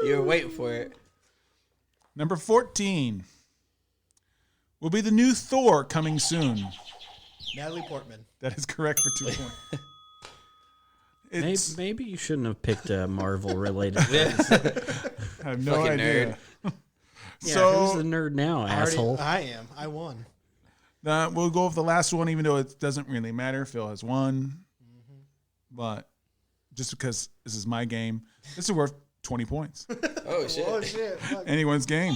You were waiting for it. Number 14 will be the new Thor coming soon. Natalie Portman. That is correct for 2 points. Maybe, It's, maybe you shouldn't have picked a Marvel related. I have no Fucking idea. Yeah, So who's the nerd now, asshole? I am. I won. we'll go with the last one, even though it doesn't really matter. Phil has 1. But just because this is my game, this is worth 20 points. Oh, shit. Oh shit. Fuck. Anyone's game.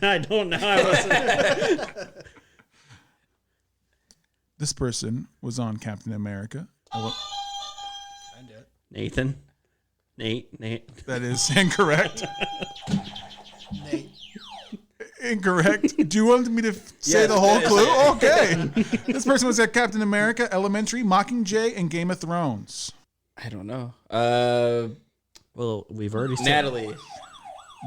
I don't know. I wasn't. This person was on Captain America. I did. Nathan. Nate. That is incorrect. Nate. Incorrect. Do you want me to say Yes, the whole finish clue? it. Okay. This person was at Captain America, Elementary, Mockingjay, and Game of Thrones. I don't know. Well, we've already said Natalie.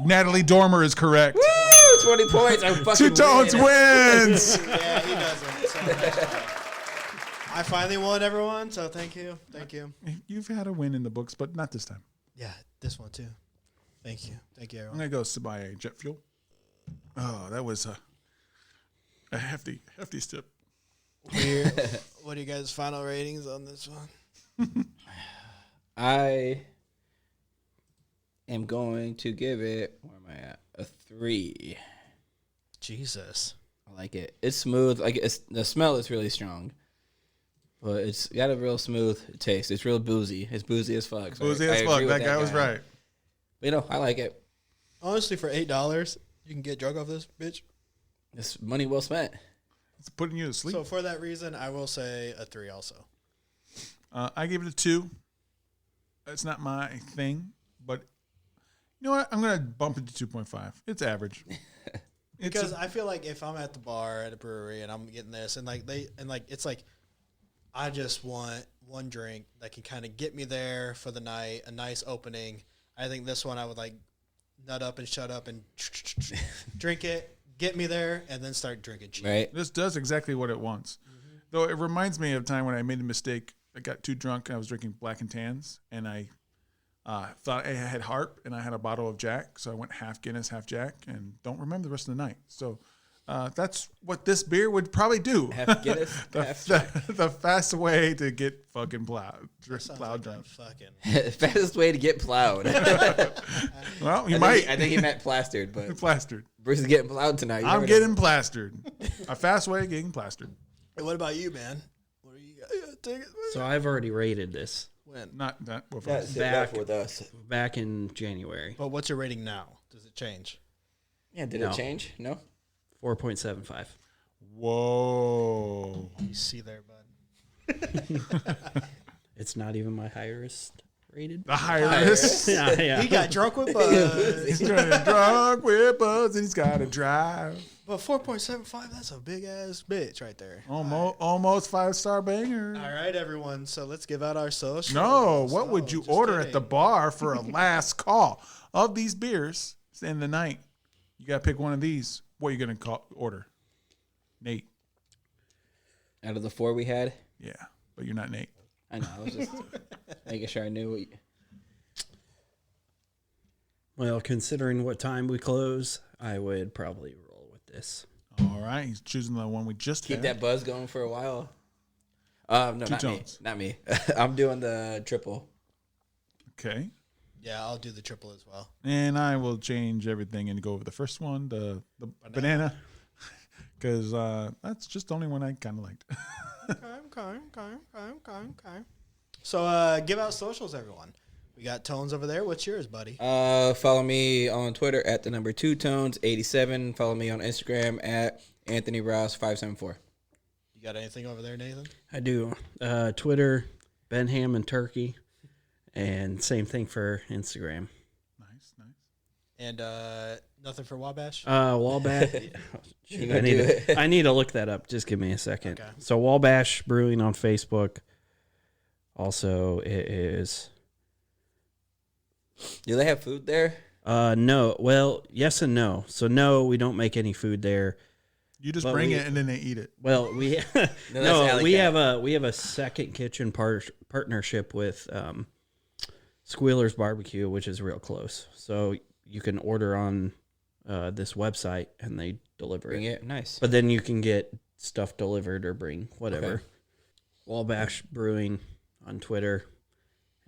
Natalie Dormer is correct. Woo! 20 points. I fucking 2 Tones win. wins. Yeah, he doesn't. So that's fine. I finally won, everyone. So thank you. Thank you. You've had a win in the books, but not this time. Yeah, this one too. Thank you. Thank you, I'm everyone. going to go buy a jet fuel. Oh, that was a hefty step. What are you guys' final ratings on this one? I am going to give it, where am I at? A 3. Jesus. I like it. It's smooth. Like the smell is really strong, but it's got a real smooth taste. It's real boozy. It's boozy as fuck. So Boozy I as agree fuck. with That guy was right. But, you know, I like it. Honestly, for $8, you can get drunk off this bitch. It's money well spent. It's putting you to sleep. So for that reason, I will say a 3 also. I gave it a 2. It's not my thing, but you know what? I'm going to bump it to 2.5. It's average. Because I feel like if I'm at the bar at a brewery and I'm getting this and it's like I just want one drink that can kind of get me there for the night, a nice opening. I think this one I would like nut up and shut up and drink it, get me there, and then start drinking cheap. Right? This does exactly what it wants. Though it reminds me of a time when I made a mistake. I got too drunk and I was drinking Black and Tans, and I thought I had Harp, and I had a bottle of Jack, so I went half Guinness, half Jack, and don't remember the rest of the night. So that's what this beer would probably do. Half Guinness, half Jack. The fast way to get fucking plowed Sounds drunk. like a fucking Fastest way to get plowed. Well, you might. I think he meant plastered, but Plastered. versus getting plowed tonight. I'm getting plastered. A fast way of getting plastered. Hey, what about you, man? What are you take it? So I've already rated this When? Not well, back with us. back in January. But what's your rating now? Does it change? Yeah, did No. it change? No. 4.75. Whoa. You see there, bud. It's not even my highest rated. The highest. Yeah. He got drunk with Buzz. He's turning drunk with Buzz, and he's got to drive. But 4.75, that's a big ass bitch right there. Almost 5-star banger. All right, everyone. So let's give out our socials. No, what would you just order at kidding. the bar for a last call of these beers in the night? You got to pick one of these. What are you going to order? Nate. Out of the 4 we had, Yeah, but you're not Nate. I know. I was just making sure I knew what Well, considering what time we close, I would probably roll with this. All right, he's choosing the one we just keep had. that buzz going for a while. No, not me. Tones. Not me. I'm doing the triple. Okay. Yeah, I'll do the triple as well. And I will change everything and go over the first one, the banana, because that's just the only one I kind of liked. Okay. So give out socials, everyone. We got Tones over there. What's yours, buddy? Follow me on Twitter at the number 2tones87. Follow me on Instagram at Anthony Ross 574. You got anything over there, Nathan? I do. Twitter, Benham and Turkey, and same thing for Instagram. Nice. And nothing for Wabash? Wabash. Shoot, I need to look that up. Just give me a second. Okay. So Wabash Brewing on Facebook. Also, it is. Do they have food there? No. Well, yes and no. So no, we don't make any food there. You just But bring we- it and then they eat it. Well, we that's no, we alley have a second kitchen partnership with Squealer's Barbecue, which is real close. So you can order on this website and they deliver Bring it. it. Nice. But then you can get stuff delivered or bring whatever. Okay. Wabash Brewing on Twitter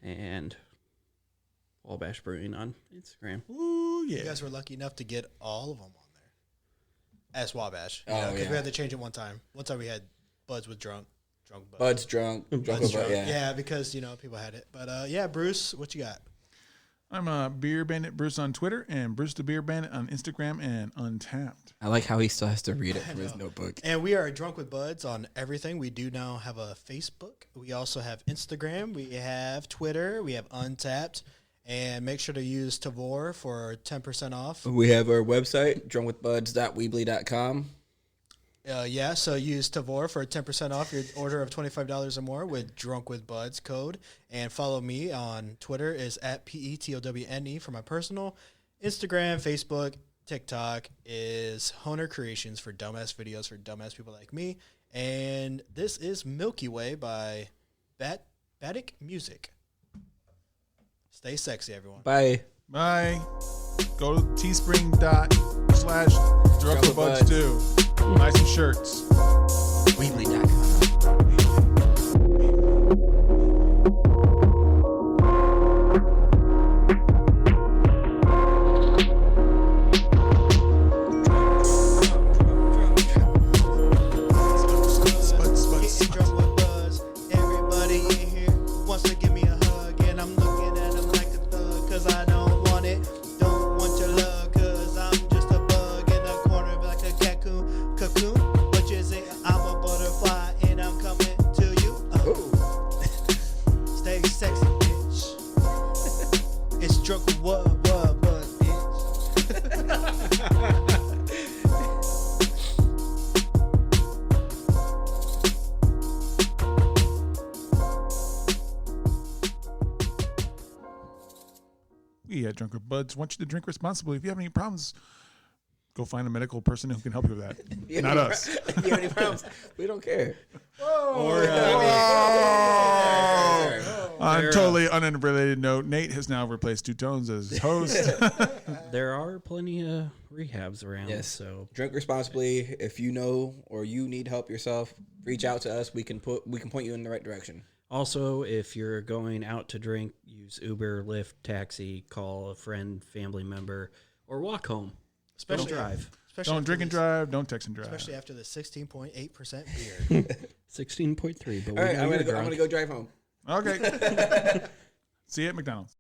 and Wabash Brewing on Instagram. Ooh, You yeah. guys were lucky enough to get all of them on there. As Wabash. Oh, Because yeah. we had to change it one time. One time we had Buds with drunk Buds. Bud's drunk. Drunk Buds with drunk. Bud, yeah. Yeah, because, people had it. But, yeah, Bruce, what you got? I'm Beer Bandit Bruce on Twitter and Bruce the Beer Bandit on Instagram and Untappd. I like how he still has to read it from his notebook. And we are Drunk with Buds on everything. We do now have a Facebook. We also have Instagram. We have Twitter. We have Untappd. And make sure to use Tavour for 10% off. We have our website, drunkwithbuds.weebly.com. Yeah, so use Tavour for 10% off your order of $25 or more with Drunk with Buds code. And follow me on Twitter is at PETOWNE for my personal. Instagram, Facebook, TikTok is Honer Creations for dumbass videos for dumbass people like me. And this is Milky Way by Batic Music. Stay sexy, everyone. Bye. Bye. Go to teespring.com/drunkwithbuds too. Buy some shirts. Weebly.com. Getting drunk with Buzz. Everybody in here wants to give me a hug, and I'm looking at him like a thug, cause I don't want it. Don't want your love, cause I'm just a bug in the corner like a cocoon. What you say? I'm a butterfly, and I'm coming to you. Stay sexy, bitch. It's drunk with what, bitch. We at Drunk with Buds want you to drink responsibly. If you have any problems, go find a medical person who can help you with that. Not us. You have any problems? We don't care. On a totally unrelated note, Nate has now replaced Two Tones as host. There are plenty of rehabs around. Yes. So Drink responsibly. If you know or you need help yourself, reach out to us. We can point you in the right direction. also, if you're going out to drink, use Uber, Lyft, taxi, call a friend, family member, or walk home. Especially Don't drive. Especially Don't after drink and this- drive. Don't text and drive. Especially after the 16.8% beer. 16.3. But All right, we know I'm you're gonna drunk. go drive home. Okay. See you at McDonald's.